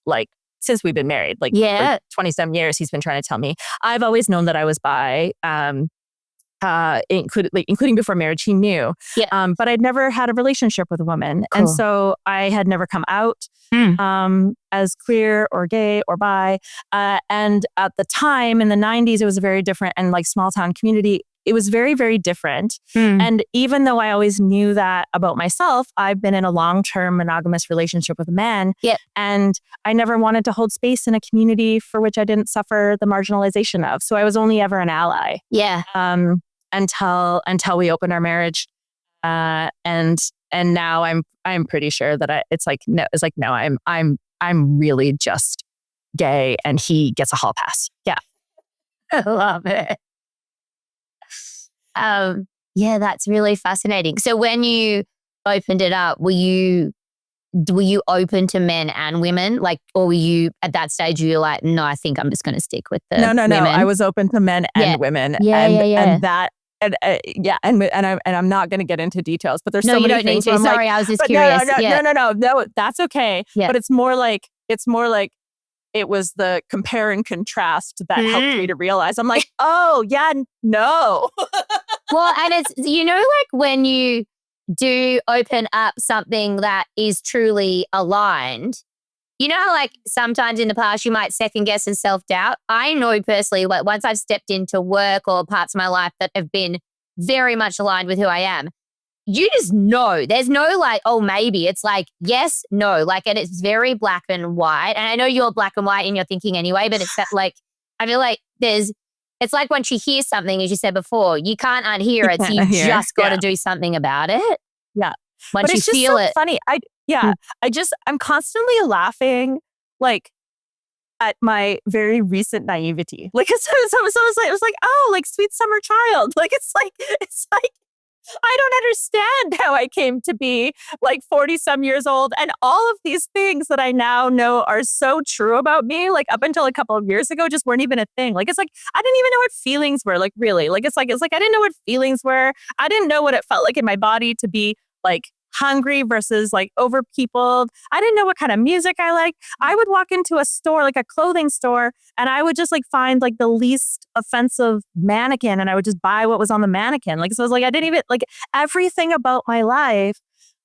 like, since we've been married, like for 27 years, he's been trying to tell me. I've always known that I was bi, including before marriage, he knew. Yeah. But I'd never had a relationship with a woman. Cool. And so I had never come out as queer or gay or bi. And at the time in the 90s, it was a very different, and like small town community, it was very, very different. And even though I always knew that about myself, I've been in a long-term monogamous relationship with a man. Yep. And I never wanted to hold space in a community for which I didn't suffer the marginalization of. So I was only ever an ally. Yeah. Until we opened our marriage. And now I'm pretty sure that I'm really just gay and he gets a hall pass. Yeah. I love it. Yeah, that's really fascinating. So when you opened it up, were you open to men and women? Like, or were you at that stage, you were like, no, I think I'm just going to stick with the women? No. I was open to men and women. And that, and I'm not going to get into details, but there's so many things. No, you don't need to. Sorry, I was just curious. No, that's okay. Yeah. But it's more like it was the compare and contrast that helped me to realize. I'm like, oh yeah, no. Well, and it's, like when you do open up something that is truly aligned, how like sometimes in the past you might second guess and self-doubt. I know personally, like once I've stepped into work or parts of my life that have been very much aligned with who I am, you just know. There's no like, oh, maybe. It's like, yes, no. Like, and it's very black and white. And I know you're black and white in your thinking anyway, but it's that like, I feel like it's like once you hear something, as you said before, you can't unhear it. So you just got to do something about it. Yeah. Once you feel it. Funny. I'm constantly laughing like at my very recent naivety. Like, so it was like, oh, like sweet summer child. Like, it's like, I don't understand how I came to be like 40 some years old. And all of these things that I now know are so true about me, like up until a couple of years ago, just weren't even a thing. Like, it's like, I didn't even know what feelings were, like, really. Like, it's like, I didn't know what feelings were. I didn't know what it felt like in my body to be like hungry versus like overpeopled. I didn't know what kind of music I liked. I would walk into a store, like a clothing store, and I would just like find like the least offensive mannequin and I would just buy what was on the mannequin. Like, so it was like, I didn't even like everything about my life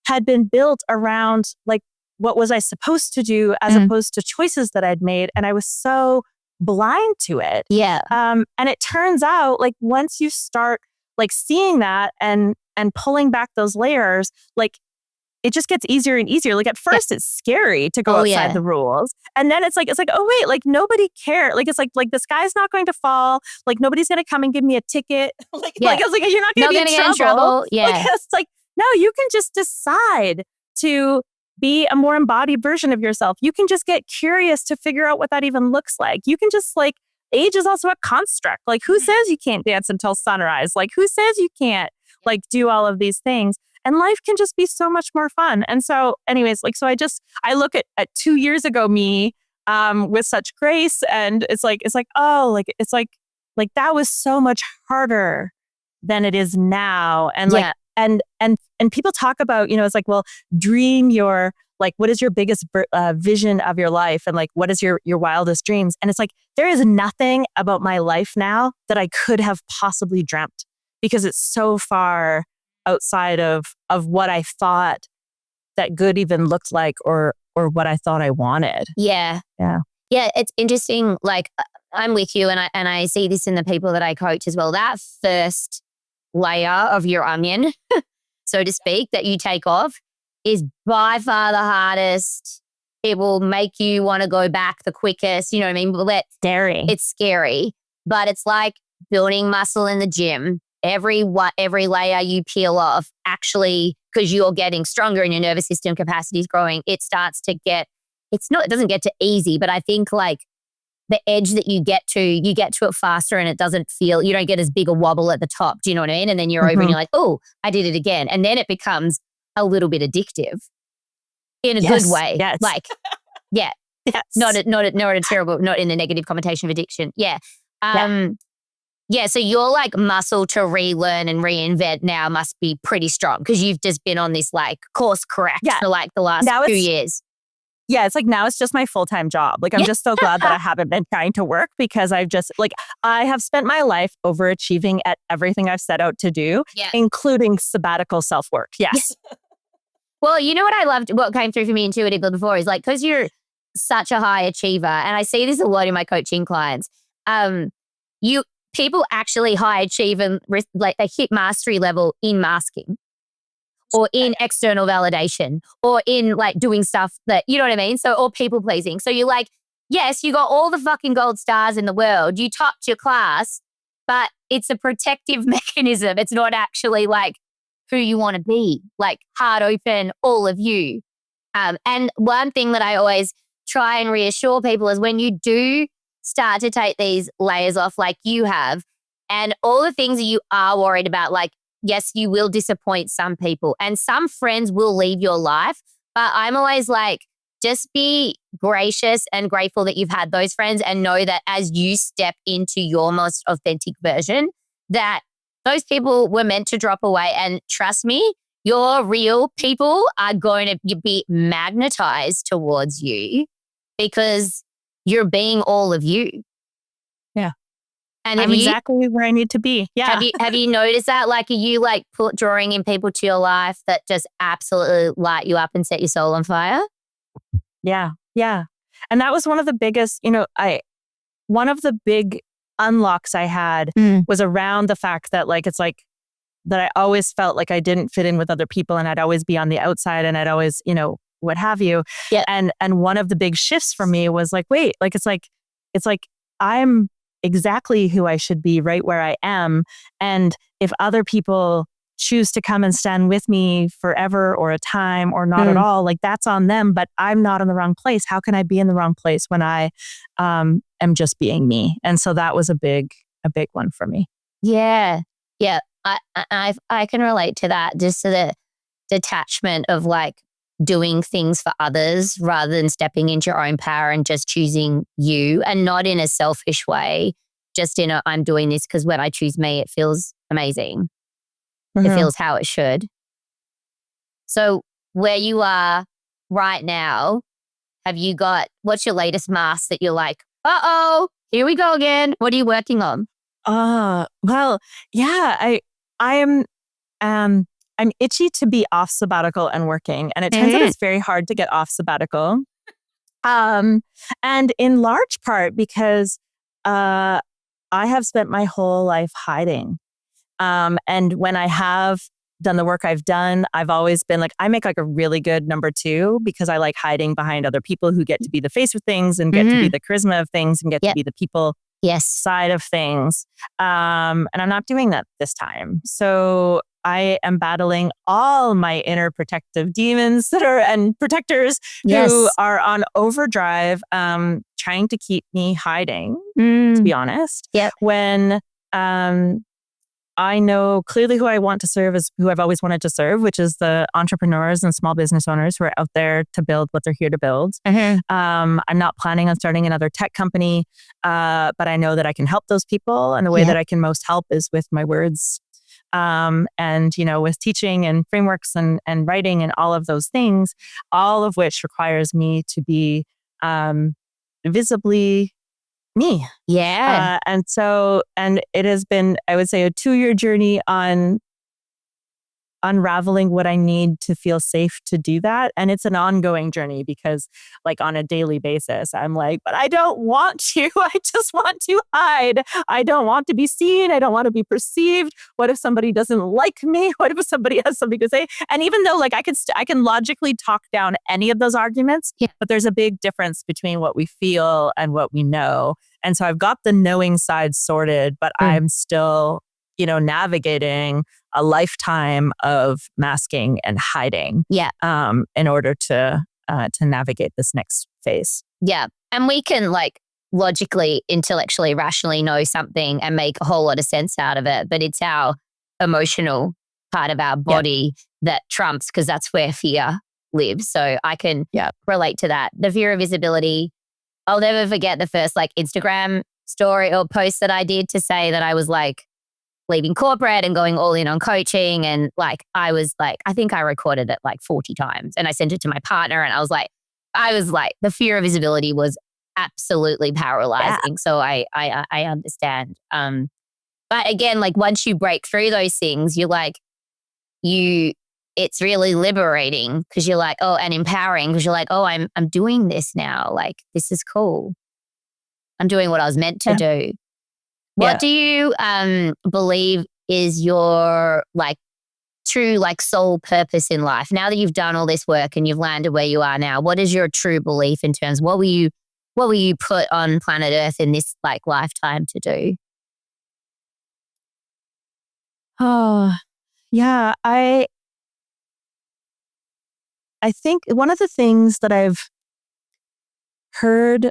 had been built around like, what was I supposed to do as opposed to choices that I'd made. And I was so blind to it. Yeah. And it turns out like once you start like seeing that and pulling back those layers, like it just gets easier and easier. Like at first it's scary to go outside the rules. And then it's like, oh wait, like nobody cares. Like, it's like the sky's not going to fall. Like nobody's going to come and give me a ticket. Like I was like, you're not going to get in trouble. Yeah. Like, it's like, no, you can just decide to be a more embodied version of yourself. You can just get curious to figure out what that even looks like. You can just like, age is also a construct. Like who says you can't dance until sunrise? Like who says you can't like do all of these things? And life can just be so much more fun. And so anyways, like, so I look at 2 years ago me with such grace, and it's like, oh, like, it's like that was so much harder than it is now. And like, and people talk about, it's like, well, dream your, like, what is your biggest vision of your life? And like, what is your wildest dreams? And it's like, there is nothing about my life now that I could have possibly dreamt, because it's so far outside of what I thought that good even looked like, or what I thought I wanted. Yeah. Yeah. Yeah. It's interesting. Like, I'm with you, and I see this in the people that I coach as well. That first layer of your onion, so to speak, that you take off is by far the hardest. It will make you want to go back the quickest. You know what I mean? Scary. It's scary, but it's like building muscle in the gym. Every layer you peel off, actually, because you're getting stronger and your nervous system capacity is growing, it starts to get, it doesn't get to easy, but I think like the edge that you get to it faster, and it doesn't feel, you don't get as big a wobble at the top. Do you know what I mean? And then you're over and you're like, oh, I did it again. And then it becomes a little bit addictive in a good way. Yes. Like, yeah. Yes. Not a terrible, not in the negative connotation of addiction. Yeah. Yeah, so your like muscle to relearn and reinvent now must be pretty strong because you've just been on this like course correct for like the last now 2 years. Yeah, it's like now it's just my full-time job. Like I'm just so glad that I haven't been trying to work because I've just like I have spent my life overachieving at everything I've set out to do, including sabbatical self-work. Yes. Well, you know what I loved, what came through for me intuitively before is like, because you're such a high achiever, and I see this a lot in my coaching clients, people actually high achieve and like they hit mastery level in masking or in external validation or in like doing stuff that, you know what I mean? So, or people pleasing. So you're like, yes, you got all the fucking gold stars in the world. You topped your class, but it's a protective mechanism. It's not actually like who you want to be, like heart open, all of you. And one thing that I always try and reassure people is when you do start to take these layers off like you have, and all the things that you are worried about, like, yes, you will disappoint some people and some friends will leave your life. But I'm always like, just be gracious and grateful that you've had those friends and know that as you step into your most authentic version, that those people were meant to drop away. And trust me, your real people are going to be magnetized towards you because you're being all of you. Yeah. And I'm exactly where I need to be. Yeah. Have you noticed that? Like, are you like drawing in people to your life that just absolutely light you up and set your soul on fire? Yeah. Yeah. And that was one of the biggest, one of the big unlocks I had was around the fact that like, it's like that I always felt like I didn't fit in with other people and I'd always be on the outside and I'd always, what have you. Yeah. And one of the big shifts for me was like, wait, like, it's like I'm exactly who I should be right where I am. And if other people choose to come and stand with me forever or a time or not at all, like that's on them, but I'm not in the wrong place. How can I be in the wrong place when I am just being me? And so that was a big one for me. Yeah. Yeah. I can relate to that, just to the detachment of like doing things for others rather than stepping into your own power and just choosing you, and not in a selfish way, just in a, I'm doing this because when I choose me, it feels amazing. It feels how it should. So where you are right now, have you got, what's your latest mask that you're like, here we go again. What are you working on? Well, yeah, I'm itchy to be off sabbatical and working. And it turns out it's very hard to get off sabbatical. And in large part because I have spent my whole life hiding. And when I have done the work I've done, I've always been like, I make like a really good number two because I like hiding behind other people who get to be the face of things and get to be the charisma of things and get to be the people side of things. And I'm not doing that this time. So I am battling all my inner protective demons and protectors who are on overdrive, trying to keep me hiding, to be honest. When I know clearly who I want to serve is who I've always wanted to serve, which is the entrepreneurs and small business owners who are out there to build what they're here to build. I'm not planning on starting another tech company, but I know that I can help those people. And the way that I can most help is with my words. And, with teaching and frameworks and writing and all of those things, all of which requires me to be visibly me. Yeah. And it has been, I would say, a 2-year journey on unraveling what I need to feel safe to do that. And it's an ongoing journey because like on a daily basis, I'm like, but I don't want to. I just want to hide. I don't want to be seen. I don't want to be perceived. What if somebody doesn't like me? What if somebody has something to say? And even though like I can logically talk down any of those arguments, but there's a big difference between what we feel and what we know. And so I've got the knowing side sorted, but I'm still, navigating a lifetime of masking and hiding. In order to navigate this next phase. Yeah. And we can like logically, intellectually, rationally know something and make a whole lot of sense out of it. But it's our emotional part of our body that trumps, because that's where fear lives. So I can relate to that. The fear of visibility. I'll never forget the first like Instagram story or post that I did to say that I was like leaving corporate and going all in on coaching. And like, I was like, I think I recorded it like 40 times and I sent it to my partner and I was like, the fear of visibility was absolutely paralyzing. So I understand. But again, like once you break through those things, you're like, it's really liberating because you're like, oh, and empowering because you're like, oh, I'm doing this now. Like, this is cool. I'm doing what I was meant to do. What do you believe is your like true like soul purpose in life? Now that you've done all this work and you've landed where you are now, what is your true belief in terms of what were you put on planet Earth in this like lifetime to do? Oh, yeah. I think one of the things that I've heard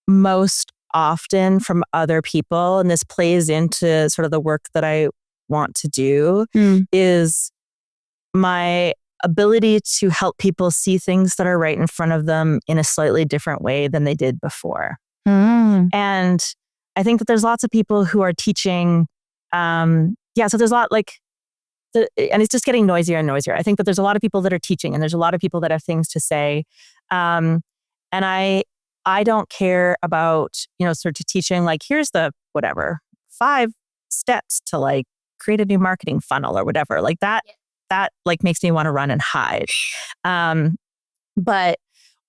most often from other people, and this plays into sort of the work that I want to do, is my ability to help people see things that are right in front of them in a slightly different way than they did before. And I think that there's lots of people who are teaching. So there's a lot like, and it's just getting noisier and noisier. I think that there's a lot of people that are teaching and there's a lot of people that have things to say. And I don't care about, sort of teaching like, here's the 5 steps to like create a new marketing funnel or whatever. Like that like makes me want to run and hide. But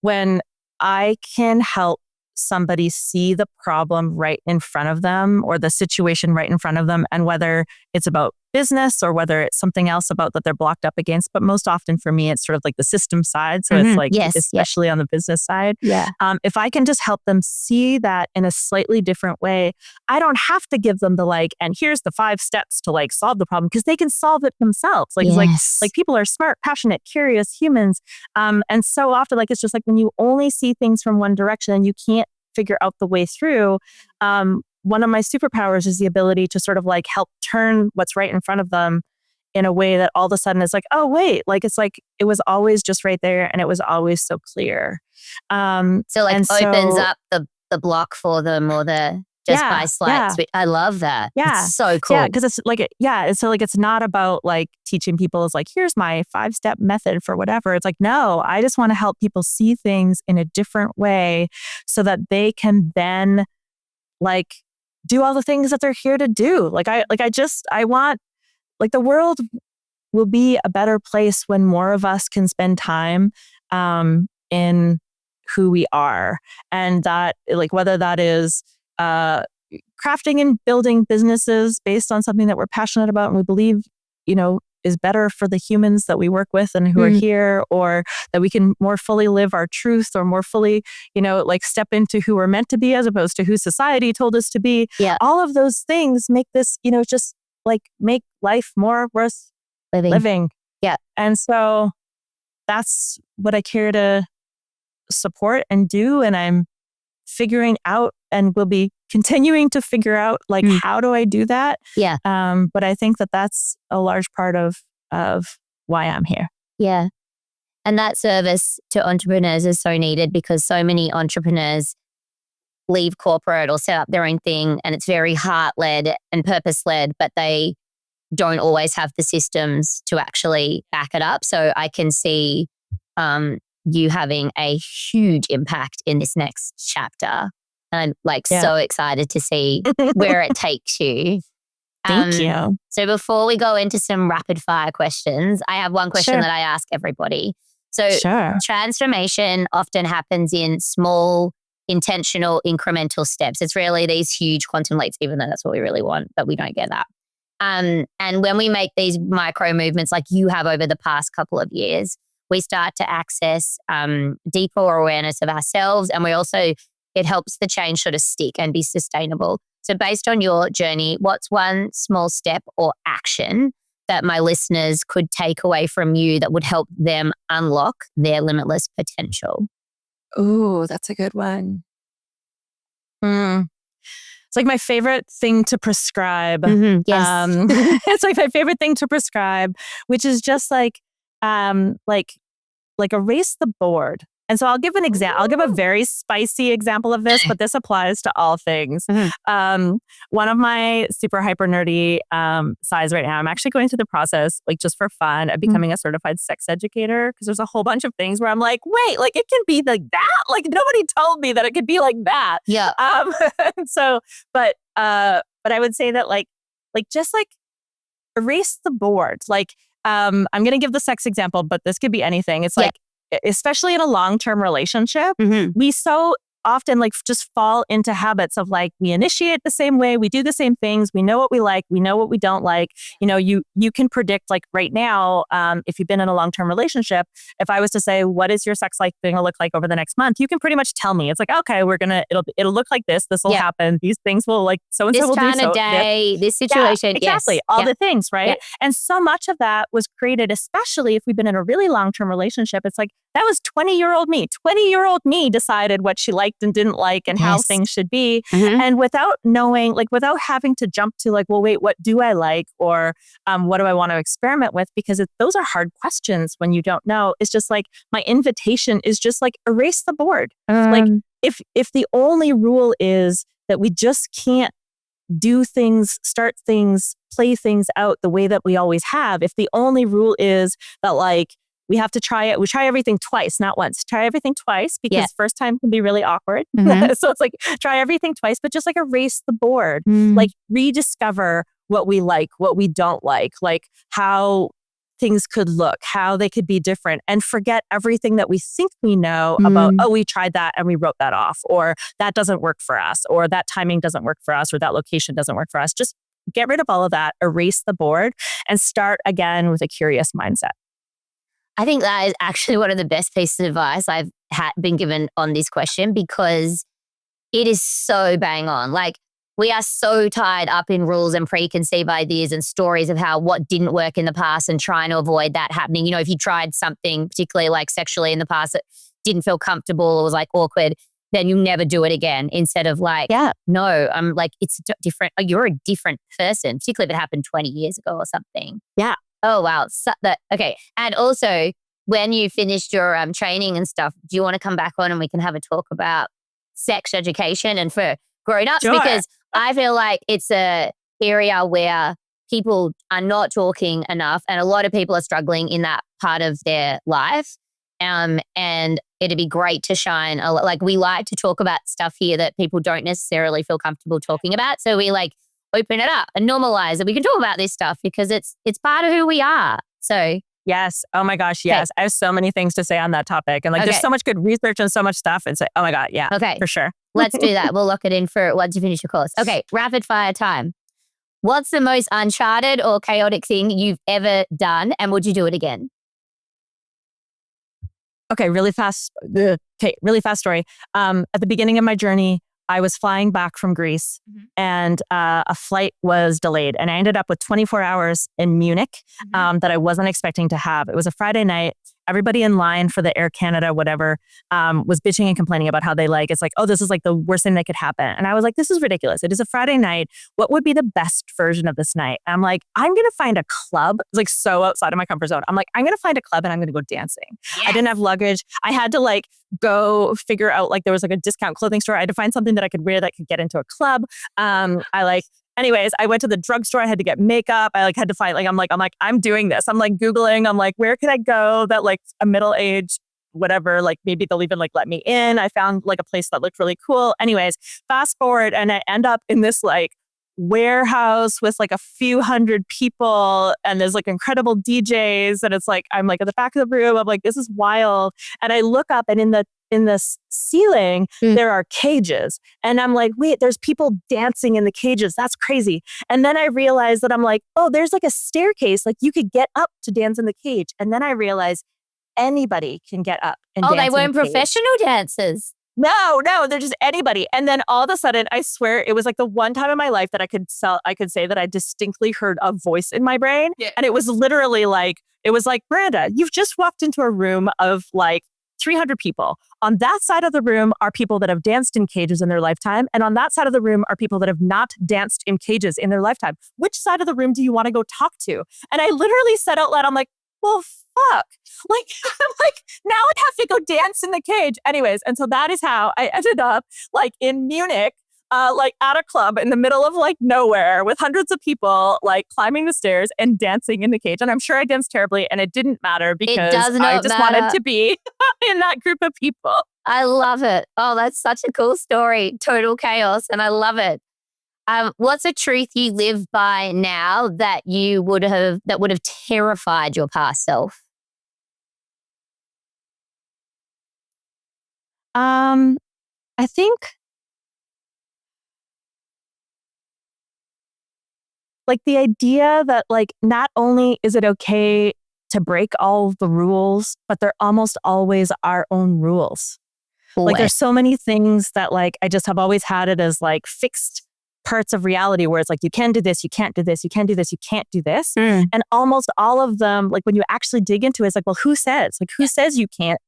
when I can help somebody see the problem right in front of them or the situation right in front of them, and whether it's about business or whether it's something else about that they're blocked up against. But most often for me, it's sort of like the system side. So it's like, especially on the business side. If I can just help them see that in a slightly different way, I don't have to give them the like, and here's the 5 steps to like solve the problem, because they can solve it themselves. Like, it's like people are smart, passionate, curious humans. And so often, like, it's just like when you only see things from one direction and you can't figure out the way through, one of my superpowers is the ability to sort of like help turn what's right in front of them in a way that all of a sudden is like, oh, wait, like it's like it was always just right there and it was always so clear. So like opens up the block for them or the just by slight switch. I love that. Yeah. It's so cool. Yeah, because it's like, so like it's not about like teaching people is like, here's my 5-step method for whatever. It's like, no, I just want to help people see things in a different way so that they can then like do all the things that they're here to do. I want, like, the world will be a better place when more of us can spend time in who we are. And that, like, whether that is crafting and building businesses based on something that we're passionate about and we believe, is better for the humans that we work with and who are here, or that we can more fully live our truth or more fully, like step into who we're meant to be as opposed to who society told us to be. Yeah. All of those things make this, just like make life more worth living. Yeah. And so that's what I care to support and do. And I'm figuring out and will be continuing to figure out like, how do I do that? Yeah. But I think that that's a large part of why I'm here. Yeah. And that service to entrepreneurs is so needed because so many entrepreneurs leave corporate or set up their own thing and it's very heart-led and purpose-led, but they don't always have the systems to actually back it up. So I can see you having a huge impact in this next chapter. And I'm like so excited to see where it takes you. Thank you. So before we go into some rapid fire questions, I have one question that I ask everybody. So transformation often happens in small, intentional, incremental steps. It's really these huge quantum leaps, even though that's what we really want, but we don't get that. And when we make these micro movements like you have over the past couple of years, we start to access deeper awareness of ourselves. And it helps the change sort of stick and be sustainable. So based on your journey, what's one small step or action that my listeners could take away from you that would help them unlock their limitless potential? Ooh, that's a good one. It's like my favorite thing to prescribe. Yes. It's like my favorite thing to prescribe, which is just like like erase the board. And so I'll give an example. I'll give a very spicy example of this, but this applies to all things. One of my super hyper nerdy sides right now, I'm actually going through the process, like just for fun, of becoming a certified sex educator, because there's a whole bunch of things where I'm like, wait, like it can be like that? Like nobody told me that it could be like that. Yeah. So, but I would say that like just like erase the board. Like I'm going to give the sex example, but this could be anything. It's like, especially in a long-term relationship, we so often like just fall into habits of like, we initiate the same way, we do the same things, we know what we like, we know what we don't like. You know, you can predict like right now, if you've been in a long-term relationship, if I was to say, what is your sex life going to look like over the next month? You can pretty much tell me. It's like, okay, it'll look like this will happen. These things will like, so-and-so will do this time of day, this situation. Exactly. All the things, right? And so much of that was created, especially if we've been in a really long-term relationship. It's like, that was 20-year-old me. 20-year-old me decided what she liked and didn't like and how things should be. And without knowing, like without having to jump to like, well, wait, what do I like? Or what do I want to experiment with? Because those are hard questions when you don't know. It's just like, my invitation is just like, erase the board. Like if the only rule is that we just can't do things, start things, play things out the way that we always have, if the only rule is that like, we have to try it. We try everything twice, not once. Try everything twice because first time can be really awkward. So it's like, try everything twice, but just like erase the board. Like rediscover what we like, what we don't like how things could look, how they could be different, and forget everything that we think we know about, oh, we tried that and we wrote that off, or that doesn't work for us, or that timing doesn't work for us, or that location doesn't work for us. Just get rid of all of that, erase the board, and start again with a curious mindset. I think that is actually one of the best pieces of advice I've been given on this question, because it is so bang on. Like, we are so tied up in rules and preconceived ideas and stories of how what didn't work in the past and trying to avoid that happening. You know, if you tried something particularly like sexually in the past that didn't feel comfortable or was like awkward, then you'll never do it again. Instead of like, no, I'm like, it's different. You're a different person, particularly if it happened 20 years ago or something. Yeah. Oh, wow. Okay. And also, when you finished your training and stuff, do you want to come back on and we can have a talk about sex education and for grown-ups? Sure. Because I feel like it's a area where people are not talking enough, and a lot of people are struggling in that part of their life. And it'd be great to shine. Like, we like to talk about stuff here that people don't necessarily feel comfortable talking about. So we like open it up and normalize that we can talk about this stuff because it's part of who we are. So yes. Oh my gosh. Yes. I have so many things to say on that topic. And like, there's so much good research and so much stuff. It's like, oh my God. Yeah. Okay. For sure. Let's do that. We'll lock it in for once you finish your course. Okay. Rapid fire time. What's the most uncharted or chaotic thing you've ever done? And would you do it again? Okay. Really fast story. At the beginning of my journey, I was flying back from Greece and a flight was delayed. And I ended up with 24 hours in Munich that I wasn't expecting to have. It was a Friday night. Everybody in line for the Air Canada, whatever, was bitching and complaining about how it's like, oh, this is like the worst thing that could happen. And I was like, this is ridiculous. It is a Friday night. What would be the best version of this night? I'm like, I'm going to find a club. It's like so outside of my comfort zone. I'm like, I'm going to find a club and I'm going to go dancing. Yeah. I didn't have luggage. I had to like go figure out, like, there was like a discount clothing store. I had to find something that I could wear that could get into a club. Anyways, I went to the drugstore. I had to get makeup. I had to find, I'm doing this. I'm like Googling. I'm like, where can I go that like a middle-aged, whatever, like maybe they'll even like let me in. I found like a place that looked really cool. Anyways, fast forward and I end up in this like warehouse with like a few hundred people and there's like incredible DJs. And it's like, I'm like at the back of the room. I'm like, this is wild. And I look up and in the ceiling, there are cages. And I'm like, wait, there's people dancing in the cages. That's crazy. And then I realized that I'm like, oh, there's like a staircase. Like you could get up to dance in the cage. And then I realized anybody can get up and dance. Oh, they weren't professional dancers. No, they're just anybody. And then all of a sudden, I swear, it was like the one time in my life that I could say that I distinctly heard a voice in my brain. Yeah. And it was literally like, Miranda, you've just walked into a room of like 300 people. On that side of the room are people that have danced in cages in their lifetime. And on that side of the room are people that have not danced in cages in their lifetime. Which side of the room do you want to go talk to? And I literally said out loud, I'm like, well, fuck. Like, I'm like, now I have to go dance in the cage. Anyways, and so that is how I ended up like in Munich, like at a club in the middle of like nowhere with hundreds of people, like climbing the stairs and dancing in the cage. And I'm sure I danced terribly and it didn't matter because I just wanted to be in that group of people. I love it. Oh, that's such a cool story. Total chaos. And I love it. What's a truth you live by now that would have terrified your past self? I think like the idea that like not only is it okay to break all of the rules, but they're almost always our own rules. Like there's so many things that like I just have always had it as like fixed parts of reality where it's like you can do this, you can't do this, you can do this, you can't do this. And almost all of them, like when you actually dig into it, it's like, well, who says? Like who says you can't?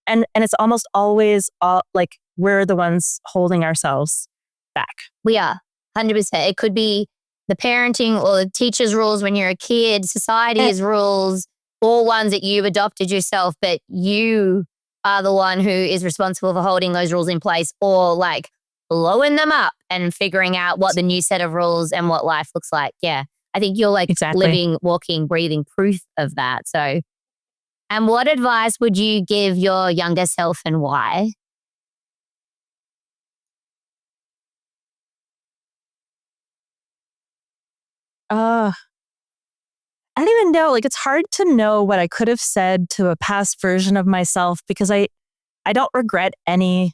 And it's almost always like we're the ones holding ourselves back. We are 100%. It could be the parenting or the teacher's rules when you're a kid, society's rules, all ones that you've adopted yourself, but you are the one who is responsible for holding those rules in place or like blowing them up and figuring out what the new set of rules and what life looks like. Yeah. I think you're like living, walking, breathing proof of that. So, and what advice would you give your younger self and why? I don't even know. Like it's hard to know what I could have said to a past version of myself because I don't regret any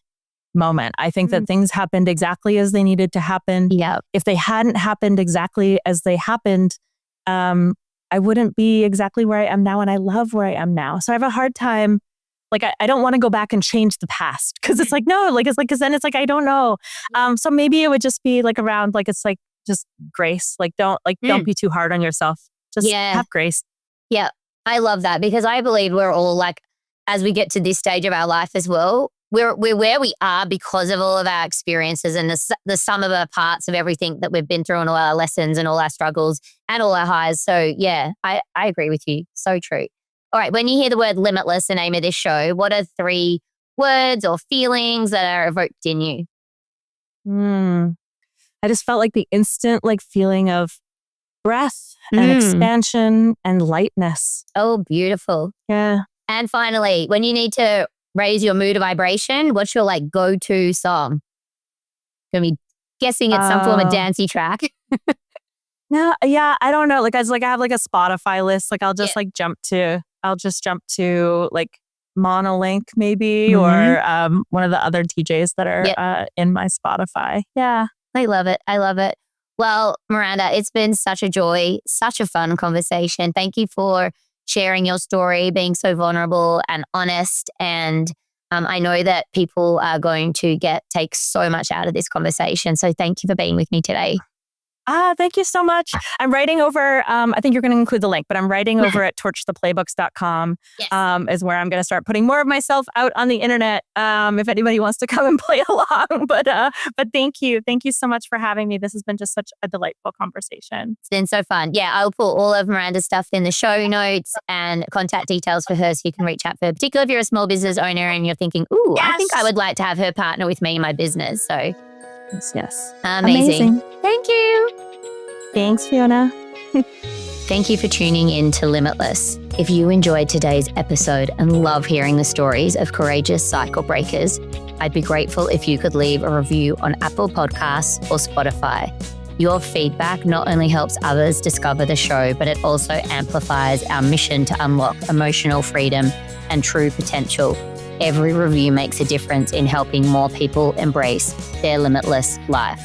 moment. I think that things happened exactly as they needed to happen. Yeah. If they hadn't happened exactly as they happened, I wouldn't be exactly where I am now. And I love where I am now. So I have a hard time. Like, I don't want to go back and change the past because it's like, no, like, it's like, because then it's like, I don't know. So maybe it would just be like around, like, it's like just grace. Like, don't be too hard on yourself. Just have grace. Yeah. I love that because I believe we're all like, as we get to this stage of our life as well, we're where we are because of all of our experiences and the sum of our parts of everything that we've been through and all our lessons and all our struggles and all our highs. So yeah, I agree with you. So true. All right. When you hear the word limitless, the name of this show, what are 3 words or feelings that are evoked in you? I just felt like the instant like feeling of breath and expansion and lightness. Oh, beautiful. Yeah. And finally, when you need to raise your mood or vibration, what's your like go-to song? Gonna be guessing it's some form of dancey track. No, yeah, I don't know. Like I have like a Spotify list. Like I'll just jump to like Monolink maybe or one of the other DJs that are in my Spotify. Yeah. I love it. I love it. Well, Miranda, it's been such a joy, such a fun conversation. Thank you for sharing your story, being so vulnerable and honest. And I know that people are going to take so much out of this conversation. So thank you for being with me today. Thank you so much. I'm writing over, I think you're going to include the link, but I'm writing over at torchtheplaybooks.com is where I'm going to start putting more of myself out on the internet if anybody wants to come and play along. But thank you. Thank you so much for having me. This has been just such a delightful conversation. It's been so fun. Yeah, I'll put all of Miranda's stuff in the show notes and contact details for her so you can reach out for her, particularly if you're a small business owner and you're thinking, ooh, I think I would like to have her partner with me in my business. So yes. Amazing. Thank you. Thanks, Fiona. Thank you for tuning in to Limitless. If you enjoyed today's episode and love hearing the stories of courageous cycle breakers, I'd be grateful if you could leave a review on Apple Podcasts or Spotify. Your feedback not only helps others discover the show, but it also amplifies our mission to unlock emotional freedom and true potential. Every review makes a difference in helping more people embrace their limitless life.